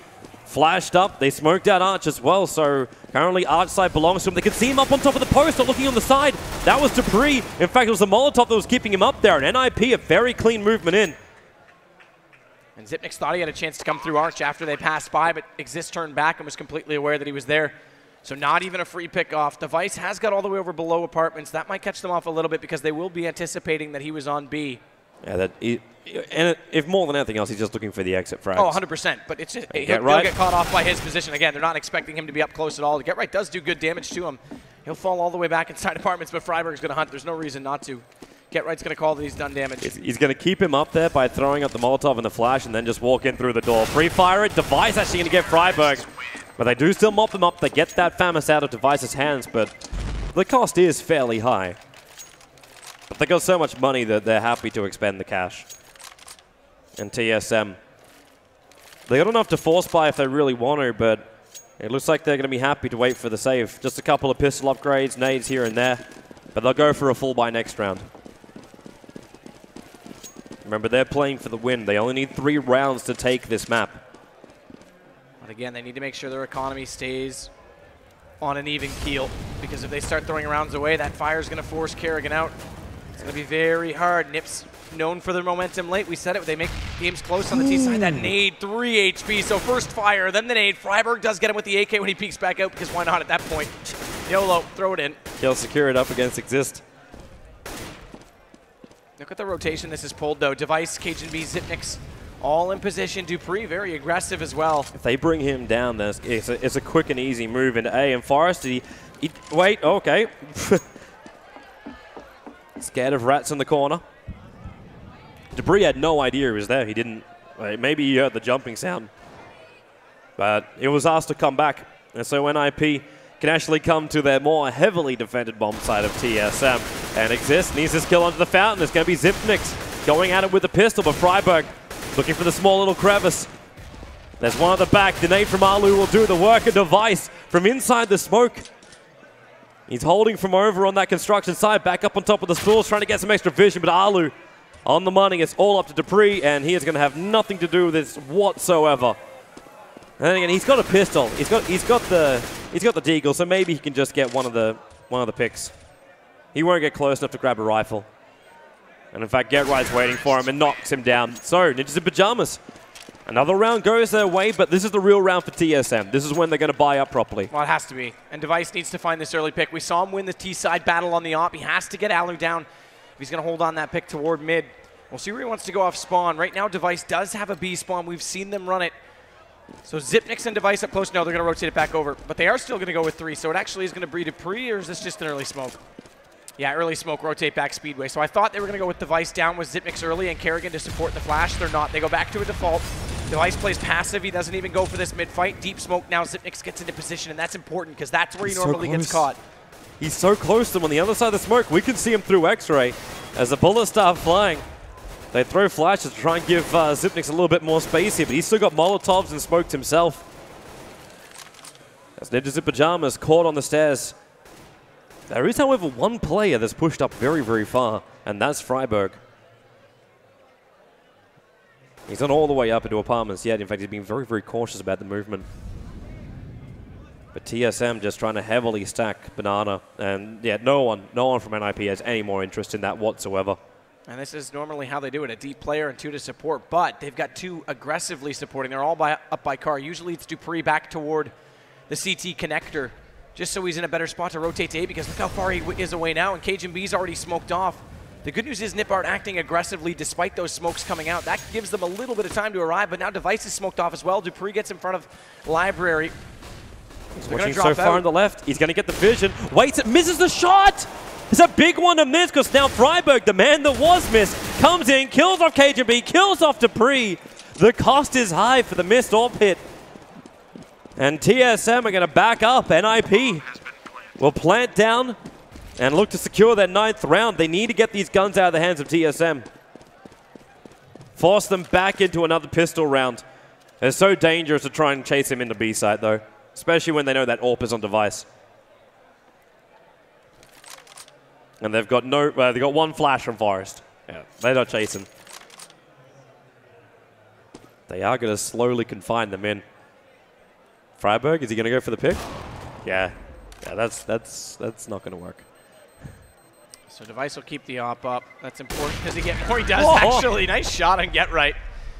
Flashed up, they smoked out Arch as well, so currently Arch side belongs to him. They can see him up on top of the post, or looking on the side. That was Dupree. In fact, it was the Molotov that was keeping him up there, and NIP, a very clean movement in.
And Zipnik thought he had a chance to come through Arch after they passed by, but Exist turned back and was completely aware that he was there. So not even a free pick off. Device has got all the way over below apartments. That might catch them off a little bit because they will be anticipating that he was on B.
Yeah, if more than anything else, he's just looking for the exit frags.
Oh, 100%. But it's just, he'll get caught off by his position. Again, they're not expecting him to be up close at all. Get Right does do good damage to him. He'll fall all the way back inside apartments, but Freiberg's going to hunt. There's no reason not to. Get Right's going to call that he's done damage.
He's going to keep him up there by throwing up the Molotov and the flash and then just walk in through the door. Pre-fire it. Device actually going to get Freiberg. But they do still mop him up. They get that FAMAS out of Device's hands, but the cost is fairly high. But they got so much money that they're happy to expend the cash. And TSM, they got enough to force buy if they really want to, but it looks like they're going to be happy to wait for the save. Just a couple of pistol upgrades, nades here and there, but they'll go for a full buy next round. Remember, they're playing for the win. They only need 3 rounds to take this map.
But again, they need to make sure their economy stays on an even keel, because if they start throwing rounds away, that fire is going to force Kerrigan out. It's going to be very hard. Nips known for their momentum late. We said it, they make games close on the T side. That nade, 3 HP, so first fire, then the nade. Freiberg does get him with the AK when he peeks back out, because why not at that point? YOLO, throw it in.
He'll secure it up against Exist.
Look at the rotation this is pulled, though. Device, Cajun B, Zipniks, all in position. Dupree, very aggressive as well.
If they bring him down, then it's a quick and easy move into A. And Forrest, wait, okay. Scared of rats in the corner. Dupree had no idea he was there. He didn't. Maybe he heard the jumping sound. But it was asked to come back. And so NIP can actually come to their more heavily defended bomb side of TSM. And Exist needs this kill onto the fountain. It's going to be Zipniks going at it with the pistol, but Freiberg looking for the small little crevice. There's one at the back. The nade from Alu will do the work. A Device from inside the smoke. He's holding from over on that construction side, back up on top of the spools, trying to get some extra vision, but Alu on the money. It's all up to Dupree, and he is going to have nothing to do with this whatsoever. And then again, he's got a pistol. He's got the deagle, so maybe he can just get one of the picks. He won't get close enough to grab a rifle. And in fact, Get Right's waiting for him and knocks him down. So, Ninjas in Pyjamas. Another round goes their way, but this is the real round for TSM. This is when they're going to buy up properly.
Well, it has to be. And Device needs to find this early pick. We saw him win the T-side battle on the op. He has to get Alu down if he's going to hold on that pick toward mid. We'll see where he wants to go off spawn. Right now, Device does have a B spawn. We've seen them run it. So Zipniks and Device up close. No, they're going to rotate it back over. But they are still going to go with 3. So it actually is going to breed Dupree, or is this just an early smoke? Yeah, early smoke, rotate back Speedway. So I thought they were going to go with Device down with Zipniks early and Kerrigan to support the flash. They're not. They go back to a default. Device plays passive. He doesn't even go for this mid-fight. Deep smoke now. Zipniks gets into position, and that's important because that's where he normally gets caught.
He's so close to him on the other side of the smoke. We can see him through X-ray as the bullets start flying. They throw flashes to try and give Zipniks a little bit more space here, but he's still got Molotovs and smoked himself. As Ninjas in Pyjamas caught on the stairs. There is, however, one player that's pushed up very, very far, and that's Freiberg. He's not all the way up into apartments yet. In fact, he's being very, very cautious about the movement. But TSM just trying to heavily stack Banana. And yeah, no one from NIP has any more interest in that whatsoever.
And this is normally how they do it, a deep player and 2 to support, but they've got 2 aggressively supporting. They're all up by car. Usually it's Dupree back toward the CT connector, just so he's in a better spot to rotate to A, because look how far he is away now, and Cajun B's already smoked off. The good news is Nip aren't acting aggressively despite those smokes coming out. That gives them a little bit of time to arrive, but now Device is smoked off as well. Dupree gets in front of Library.
He's watching so far on the left. He's going to get the vision. Waits, it misses the shot! It's a big one to miss, because now Freiburg, the man that was missed, comes in, kills off Cajun B, kills off Dupree. The cost is high for the missed AWP hit. And TSM are going to back up. NIP will plant down and look to secure their 9th round. They need to get these guns out of the hands of TSM. Force them back into another pistol round. It's so dangerous to try and chase him into B site, though, especially when they know that AWP is on Device. And they've got they've got 1 flash from Forest. Yeah, they're not chasing. They are going to slowly confine them in. Freiburg, is he going to go for the pick? Yeah, that's not going to work.
So Device will keep the AWP up. That's important because he does actually. Nice shot on Get Right.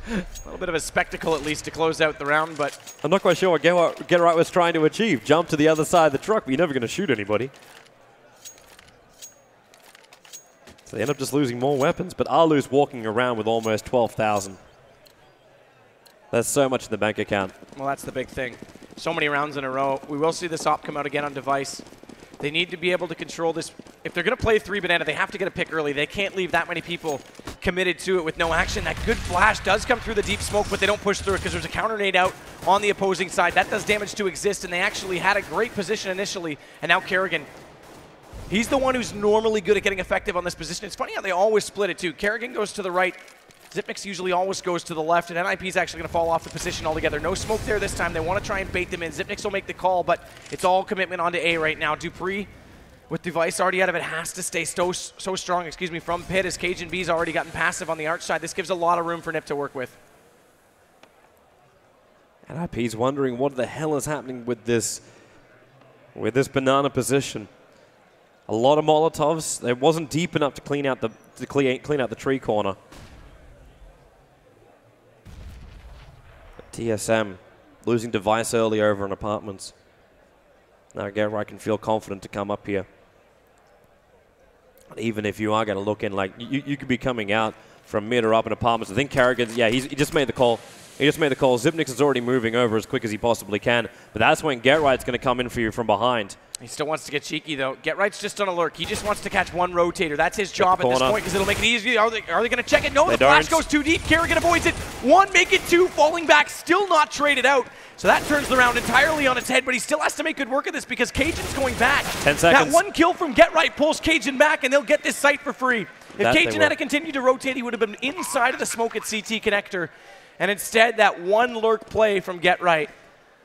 A little bit of a spectacle at least to close out the round, but
I'm not quite sure what Get Right was trying to achieve. Jump to the other side of the truck, but you're never going to shoot anybody. So they end up just losing more weapons, but Alu's walking around with almost 12,000. That's so much in the bank account.
Well, that's the big thing. So many rounds in a row. We will see this AWP come out again on Device. They need to be able to control this. If they're going to play 3 Banana, they have to get a pick early. They can't leave that many people committed to it with no action. That good flash does come through the deep smoke, but they don't push through it because there's a counter nade out on the opposing side. That does damage to exist, and they actually had a great position initially, and now Kerrigan. He's the one who's normally good at getting effective on this position. It's funny how they always split it too. Kerrigan goes to the right. Zipmix usually always goes to the left, and NIP is actually going to fall off the position altogether. No smoke there this time. They want to try and bait them in. Zipmix will make the call, but it's all commitment onto A right now. Dupree, with Device already out of it, has to stay so strong, from pit, as Cajun B's already gotten passive on the arch side. This gives a lot of room for Nip to work with.
NIP's wondering what the hell is happening with this Banana position. A lot of Molotovs. It wasn't deep enough to clean out the tree corner. TSM losing Device early over in Apartments. Now again, I can feel confident to come up here. Even if you are going to look in, like you could be coming out from mid or up in Apartments. I think Kerrigan, yeah, he just made the call. He just made the call. Zipnix is already moving over as quick as he possibly can. But that's when Get Right's going to come in for you from behind.
He still wants to get cheeky, though. Get Right's just on a lurk. He just wants to catch 1 rotator. That's his job at this point because it'll make it easy. Are they going to check it? No, the flash goes too deep. Kerrigan avoids it. 1, make it 2, falling back, still not traded out. So that turns the round entirely on its head, but he still has to make good work of this because Cajun's going back.
10 seconds.
That 1 kill from Get Right pulls Cajun back, and they'll get this site for free. If Cajun had to continue to rotate, he would have been inside of the smoke at CT connector. And instead, that 1 lurk play from Get Right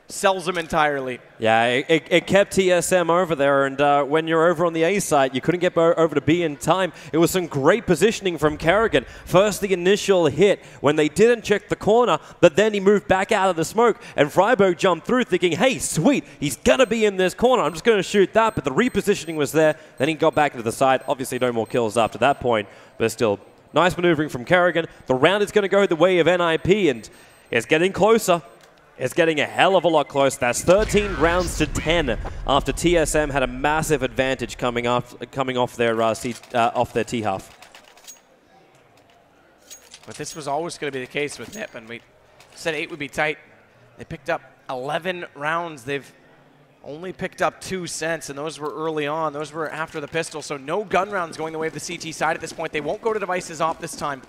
sells him entirely.
Yeah, it kept TSM over there, and when you're over on the A side, you couldn't get over to B in time. It was some great positioning from Kerrigan. First, the initial hit when they didn't check the corner, but then he moved back out of the smoke, and Freiburg jumped through thinking, hey, sweet, he's going to be in this corner. I'm just going to shoot that, but the repositioning was there. Then he got back into the side. Obviously, no more kills after that point, but still, nice maneuvering from Kerrigan. The round is going to go the way of NIP, and it's getting closer. It's getting a hell of a lot closer. That's 13 rounds to 10 after TSM had a massive advantage coming off their T-half.
But this was always going to be the case with Nip, and we said 8 would be tight. They picked up 11 rounds. They've only picked up 2 cents, and those were early on. Those were after the pistol, so no gun rounds going the way of the CT side at this point. They won't go to Devices off this time.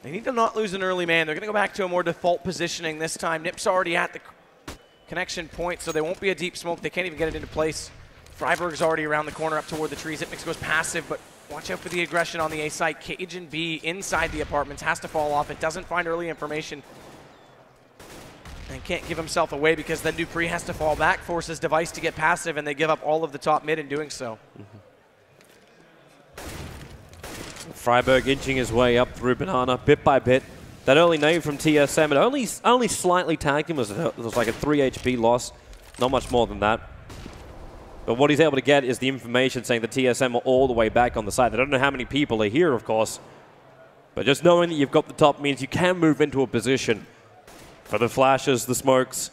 They need to not lose an early man. They're going to go back to a more default positioning this time. Nip's already at the connection point, so there won't be a deep smoke. They can't even get it into place. Freiburg's already around the corner up toward the trees. Zipmix goes passive, but watch out for the aggression on the A side. Cajun B inside the apartments has to fall off. It doesn't find early information and can't give himself away because then Dupree has to fall back, forces Device to get passive, and they give up all of the top mid in doing so.
Freiburg inching his way up through Banana bit by bit. That early nade from TSM, it only slightly tagged him. It was like a 3 HP loss, not much more than that. But what he's able to get is the information saying that TSM are all the way back on the side. They don't know how many people are here, of course. But just knowing that you've got the top means you can move into a position for the flashes, the smokes,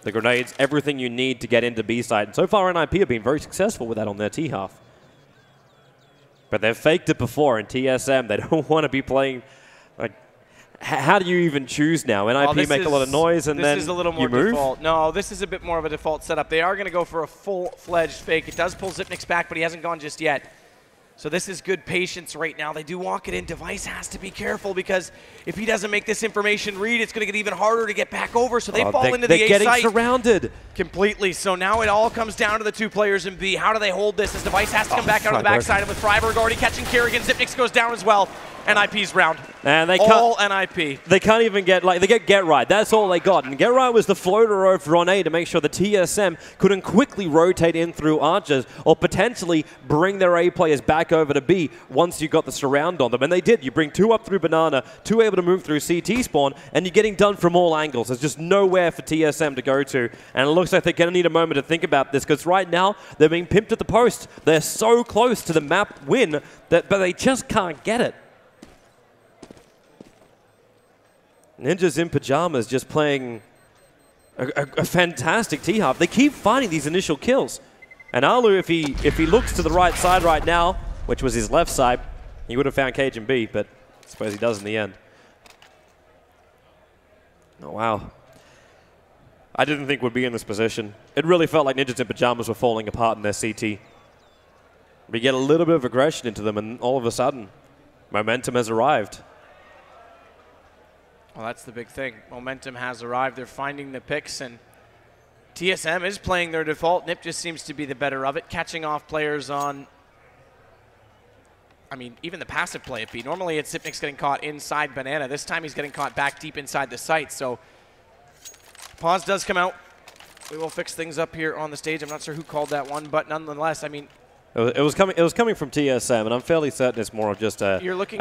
the grenades, everything you need to get into B side. And so far, NIP have been very successful with that on their T half. But they've faked it before in TSM. They don't want to be playing. Like, how do you even choose now? NIP make a lot of noise and then
this is a little more
you move?
default. No, this is a bit more of a default setup. They are going to go for a full-fledged fake. It does pull Zipnik's back, but he hasn't gone just yet. So this is good patience right now. They do walk it in. Device has to be careful because if he doesn't make this information read, it's going to get even harder to get back over. So they fall into the A site.
They're getting surrounded.
Completely. So now it all comes down to the two players in B. How do they hold this? As Device has to come back out of the backside, and with Freiburg already catching Kerrigan, Zipnix goes down as well. NIP's round.
And they
all NIP.
They can't even get, like, they get right. That's all they got. And get right was the floater over on A to make sure the TSM couldn't quickly rotate in through archers or potentially bring their A players back over to B once you got the surround on them. And they did. You bring 2 up through Banana, 2 able to move through CT spawn, and you're getting done from all angles. There's just nowhere for TSM to go to. And it looks like they're going to need a moment to think about this because right now they're being pimped at the post. They're so close to the map win, but they just can't get it. Ninjas in Pyjamas just playing a fantastic T-half. They keep finding these initial kills. And Alu, if he looks to the right side right now, which was his left side, he would have found Cage and B, but I suppose he does in the end. Oh, wow. I didn't think we'd be in this position. It really felt like Ninjas in Pyjamas were falling apart in their CT. We get a little bit of aggression into them, and all of a sudden, momentum has arrived.
Well, that's the big thing. Momentum has arrived. They're finding the picks, and TSM is playing their default. Nip just seems to be the better of it, catching off players on, I mean, even the passive play at B. Normally it's Zipnik's getting caught inside Banana. This time he's getting caught back deep inside the site. So pause does come out. We will fix things up here on the stage. I'm not sure who called that one, but nonetheless, I mean,
It was coming from TSM, and I'm fairly certain it's more of just a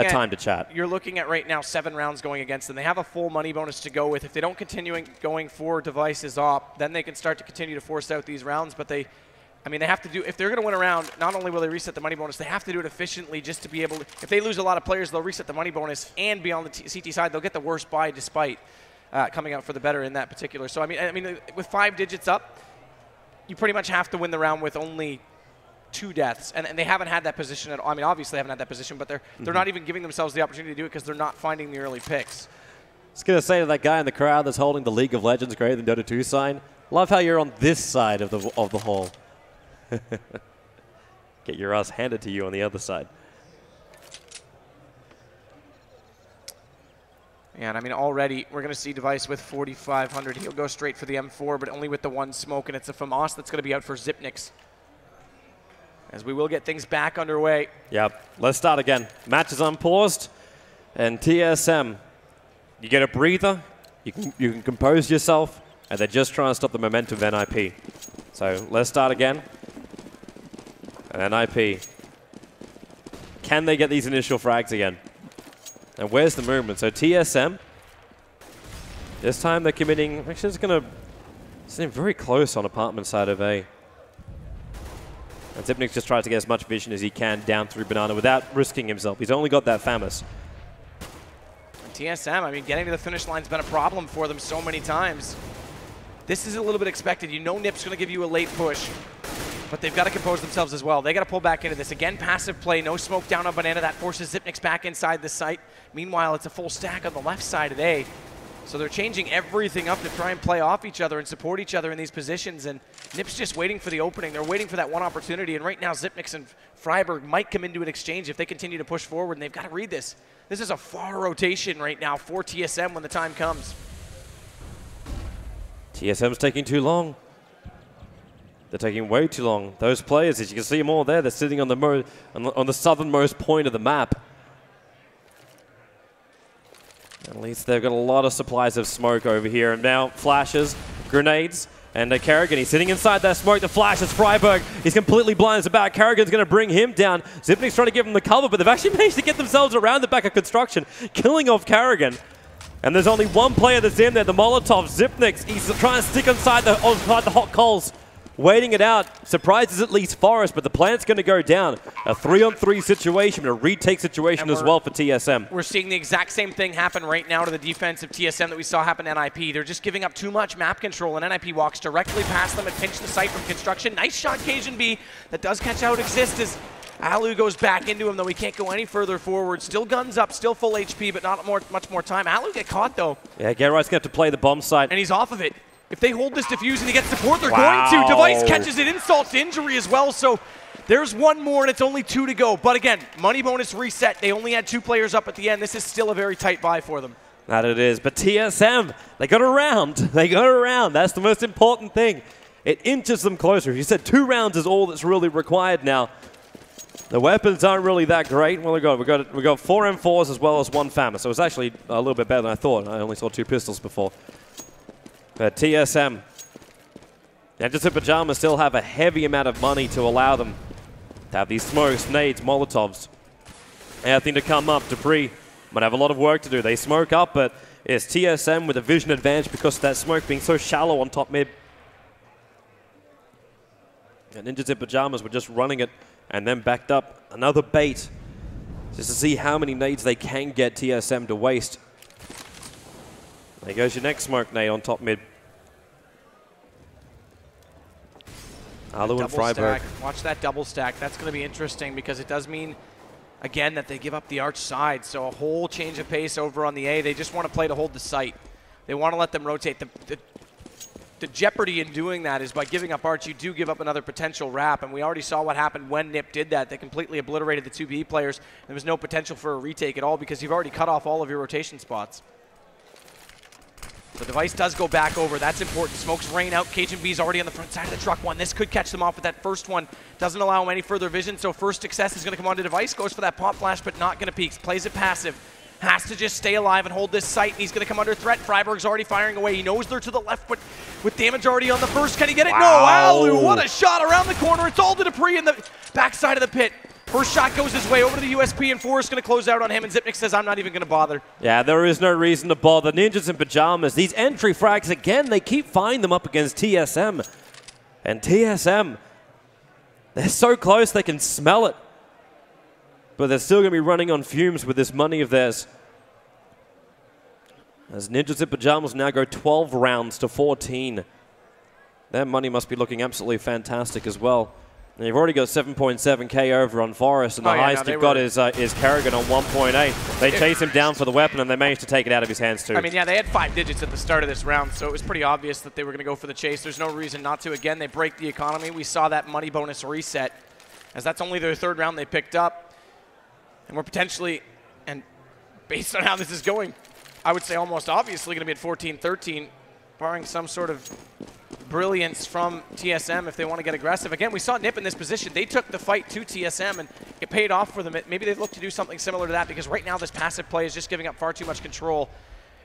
time to chat.
You're looking at right now 7 rounds going against them. They have a full money bonus to go with. If they don't continue going for devices op, then they can start to continue to force out these rounds. But they have to do, if they're going to win a round, not only will they reset the money bonus, they have to do it efficiently just to be able to, if they lose a lot of players, they'll reset the money bonus, and be on the CT side, they'll get the worst buy despite coming out for the better in that particular. So, I mean, with 5 digits up, you pretty much have to win the round with only 2 deaths, and they haven't had that position at all. I mean, obviously they haven't had that position, but they're not even giving themselves the opportunity to do it because they're not finding the early picks.
I was going to say to that guy in the crowd that's holding the League of Legends greater than Dota 2 sign, love how you're on this side of the hall. Get your ass handed to you on the other side.
And I mean, already we're going to see Device with 4,500. He'll go straight for the M4, but only with the 1 smoke, and it's a FAMAS that's going to be out for Zipnik's. As we will get things back underway.
Yep, let's start again. Match is unpaused, and TSM, you get a breather, you can compose yourself, and they're just trying to stop the momentum of NIP. So let's start again. And NIP, can they get these initial frags again? And where's the movement? So TSM, this time they're committing, actually it's going to seem very close on apartment side of A. And Zipnik just tries to get as much vision as he can down through Banana without risking himself. He's only got that FAMAS.
And TSM, I mean, getting to the finish line's been a problem for them so many times. This is a little bit expected. You know Nip's going to give you a late push, but they've got to compose themselves as well. They got to pull back into this. Again, passive play, no smoke down on Banana. That forces Zipnik's back inside the site. Meanwhile, it's a full stack on the left side of A. So they're changing everything up to try and play off each other and support each other in these positions. And Nip's just waiting for the opening. They're waiting for that one opportunity. And right now, Zipnik's and Freiburg might come into an exchange if they continue to push forward. And they've got to read this. This is a far rotation right now for TSM when the time comes.
TSM's taking too long. They're taking way too long. Those players, as you can see them all there, they're sitting on the southernmost point of the map. At least they've got a lot of supplies of smoke over here. And now flashes, grenades, and Kerrigan, he's sitting inside that smoke. The flashes, Freiburg, he's completely blind as about. Kerrigan's going to bring him down. Zipnik's trying to give him the cover, but they've actually managed to get themselves around the back of construction, killing off Kerrigan. And there's only one player that's in there, the Molotov, Zipnix. He's trying to stick inside the hot coals, waiting it out. Surprises at least Forest, but the plant's going to go down. A 3-on-3 situation, a retake situation as well for TSM.
We're seeing the exact same thing happen right now to the defense of TSM that we saw happen to NIP. They're just giving up too much map control, and NIP walks directly past them and pinch the site from construction. Nice shot, Cajun B. That does catch out Exist as Alu goes back into him, though he can't go any further forward. Still guns up, still full HP, but not much more time. Alu get caught, though.
Yeah, Get Right's going to have to play the bomb site.
And he's off of it. If they hold this defuse and he gets support, they're going to. Device catches it, insult to injury as well, so there's one more and it's only 2 to go. But again, money bonus reset. They only had 2 players up at the end. This is still a very tight buy for them.
That it is, but TSM, they got around. They got around. That's the most important thing. It inches them closer. You said 2 rounds is all that's really required now. The weapons aren't really that great. Well, we got 4 M4s as well as 1 FAMA, so it's actually a little bit better than I thought. I only saw 2 pistols before. But TSM, Ninjas in Pyjamas still have a heavy amount of money to allow them to have these smokes, nades, Molotovs. Anything to come up. Dupree might have a lot of work to do. They smoke up, but it's TSM with a vision advantage because of that smoke being so shallow on top mid. And Ninjas in Pyjamas were just running it and then backed up. Another bait just to see how many nades they can get TSM to waste. There goes your next smoke nade on top mid. Alu and Freiburg.
Watch that double stack. That's going to be interesting because it does mean, again, that they give up the arch side. So a whole change of pace over on the A. They just want to play to hold the site. They want to let them rotate. The jeopardy in doing that is by giving up arch, you do give up another potential wrap. And we already saw what happened when Nip did that. They completely obliterated the 2B players. There was no potential for a retake at all because you've already cut off all of your rotation spots. The device does go back over. That's important. Smokes rain out. Cajun B's already on the front side of the truck one. This could catch them off, but that first one doesn't allow him any further vision. So first success is going to come onto device. Goes for that pop flash, but not going to peek. Plays it passive. Has to just stay alive and hold this site. And he's going to come under threat. Freiburg's already firing away. He knows they're to the left, but with damage already on the first, can he get it?
Wow.
No, Alu, what a shot around the corner. It's all to Dupree in the backside of the pit. First shot goes his way over to the USP, and Forrest going to close out on him, and Zipnix says, I'm not even going to bother.
Yeah, there is no reason to bother. Ninjas in Pyjamas, these entry frags, again, they keep finding them up against TSM. And TSM, they're so close they can smell it. But they're still going to be running on fumes with this money of theirs. As Ninjas in Pyjamas now go 12 rounds to 14. Their money must be looking absolutely fantastic as well. And you've already got 7.7k over on Forest, and the highest you've got is Kerrigan on 1.8. They chase him down for the weapon, and they managed to take it out of his hands too.
I mean, yeah, they had 5 digits at the start of this round, so it was pretty obvious that they were going to go for the chase. There's no reason not to. Again, they break the economy. We saw that money bonus reset, as that's only their 3rd round they picked up. And we're potentially, and based on how this is going, I would say almost obviously going to be at 14-13, barring some sort of brilliance from TSM if they want to get aggressive. Again, we saw Nip in this position. They took the fight to TSM, and it paid off for them. Maybe they look to do something similar to that, because right now this passive play is just giving up far too much control,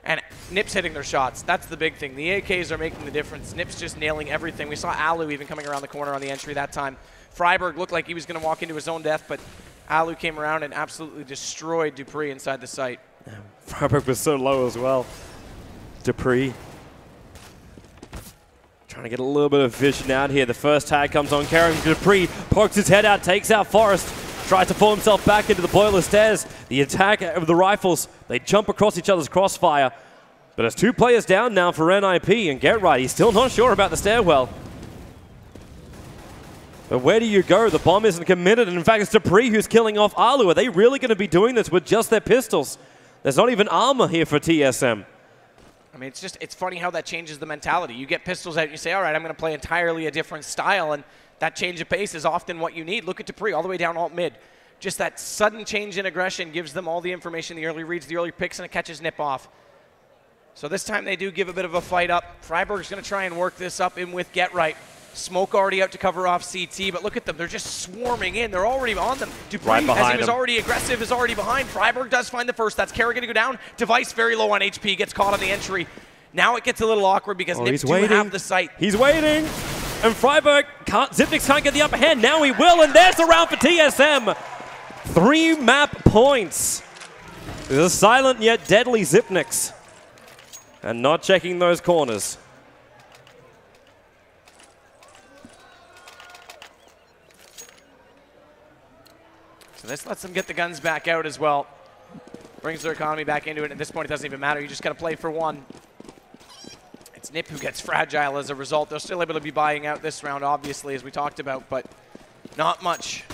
and Nip's hitting their shots. That's the big thing. The AKs are making the difference. Nip's just nailing everything. We saw Alu even coming around the corner on the entry that time. Freiburg looked like he was going to walk into his own death, but Alu came around and absolutely destroyed Dupree inside the site.
Yeah, Freiburg was so low as well. Dupree trying to get a little bit of vision out here. The first tag comes on Kerrigan. Dupree pokes his head out, takes out Forrest, tries to pull himself back into the boiler stairs. The attack of the rifles, they jump across each other's crossfire. But there's 2 players down now for NIP, and Get Right, he's still not sure about the stairwell. But where do you go? The bomb isn't committed, and in fact it's Dupree who's killing off Alu. Are they really going to be doing this with just their pistols? There's not even armor here for TSM.
I mean, it's funny how that changes the mentality. You get pistols out and you say, all right, I'm going to play entirely a different style, and that change of pace is often what you need. Look at Dupree all the way down alt mid. Just that sudden change in aggression gives them all the information, the early reads, the early picks, and it catches Nip off. So this time they do give a bit of a fight up. Freiburg's going to try and work this up in with Get Right. Smoke already out to cover off CT, but look at them. They're just swarming in. They're already on them. Dupree,
right
as he was
him.
already aggressive, is already behind. Freiburg does find the first. That's Kerrigan to go down. Device very low on HP, gets caught on the entry. Now it gets a little awkward because Nip do have the sight.
He's waiting. And Freiburg, Zipnix can't get the upper hand. Now he will, and there's the round for TSM. 3 map points. There's a silent yet deadly Zipnix. and not checking those corners.
So this lets them get the guns back out as well. Brings their economy back into it. At this point, it doesn't even matter. You just got to play for one. It's Nip who gets fragile as a result. They're still able to be buying out this round, obviously, as we talked about, but not much.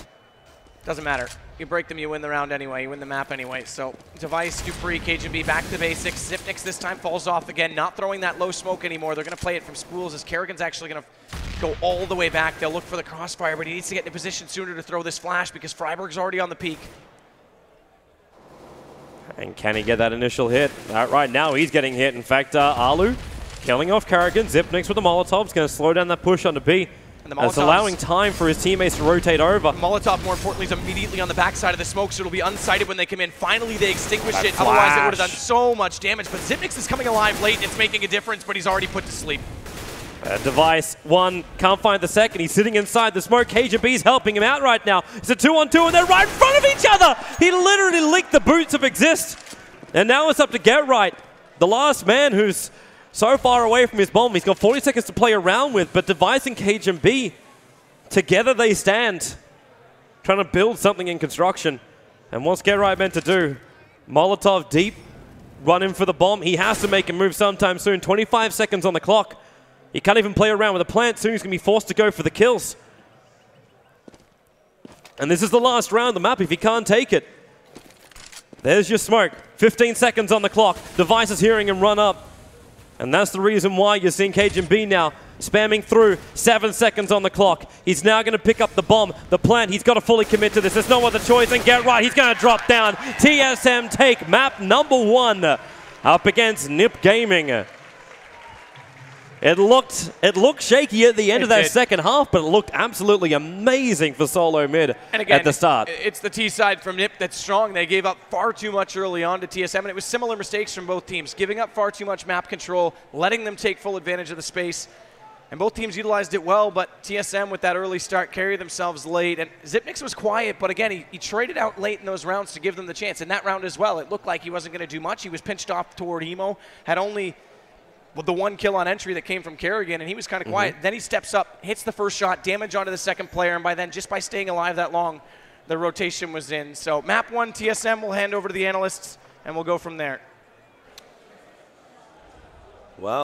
Doesn't matter. You break them, you win the round anyway. You win the map anyway. So Device, Dupree, CajunB back to basics. Xyp9x this time falls off again, not throwing that low smoke anymore. They're going to play it from spools as Kerrigan's actually going to go all the way back. They'll look for the crossfire, but he needs to get in position sooner to throw this flash because Freiburg's already on the peak.
And can he get that initial hit? Right now, he's getting hit. In fact, Alu killing off Kerrigan. Xyp9x with the Molotov's going to slow down that push onto B. It's allowing time for his teammates to rotate over.
Molotov, more importantly, is immediately on the backside of the smoke, so it'll be unsighted when they come in. Finally, they extinguished it. Otherwise, it would have done so much damage. But Xyp9x is coming alive late. It's making a difference, but he's already put to sleep.
Device, one, can't find the second. He's sitting inside the smoke. CajunB's helping him out right now. It's a 2-on-2, and they're right in front of each other. He literally licked the boots of Exist. And now it's up to Get Right, the last man who's so far away from his bomb. He's got 40 seconds to play around with, but Device and CajunB, together they stand, trying to build something in construction. And what's Get Right meant to do? Molotov deep, run in for the bomb. He has to make a move sometime soon. 25 seconds on the clock. He can't even play around with a plant. Soon he's going to be forced to go for the kills. And this is the last round of the map if he can't take it. There's your smoke. 15 seconds on the clock. Device is hearing him run up. And that's the reason why you're seeing CajunB now spamming through. 7 seconds on the clock. He's now going to pick up the bomb, the plant. He's got to fully commit to this. There's no other choice. And Get Right, he's going to drop down. TSM take map number 1 up against Nip Gaming. It looked shaky at the end of that second half, but it looked absolutely amazing for SoloMid at the start.
It's the T side from Nip that's strong. They gave up far too much early on to TSM, and it was similar mistakes from both teams, giving up far too much map control, letting them take full advantage of the space. And both teams utilized it well, but TSM with that early start carried themselves late. And Xyp9x was quiet, but again, he traded out late in those rounds to give them the chance. In that round as well, it looked like he wasn't going to do much. He was pinched off toward Emo, had only the one kill on entry that came from Kerrigan, and he was kind of quiet. Then he steps up, hits the first shot, damage onto the second player, and by then, just by staying alive that long, the rotation was in. So map 1, TSM will hand over to the analysts, and we'll go from there.
Well.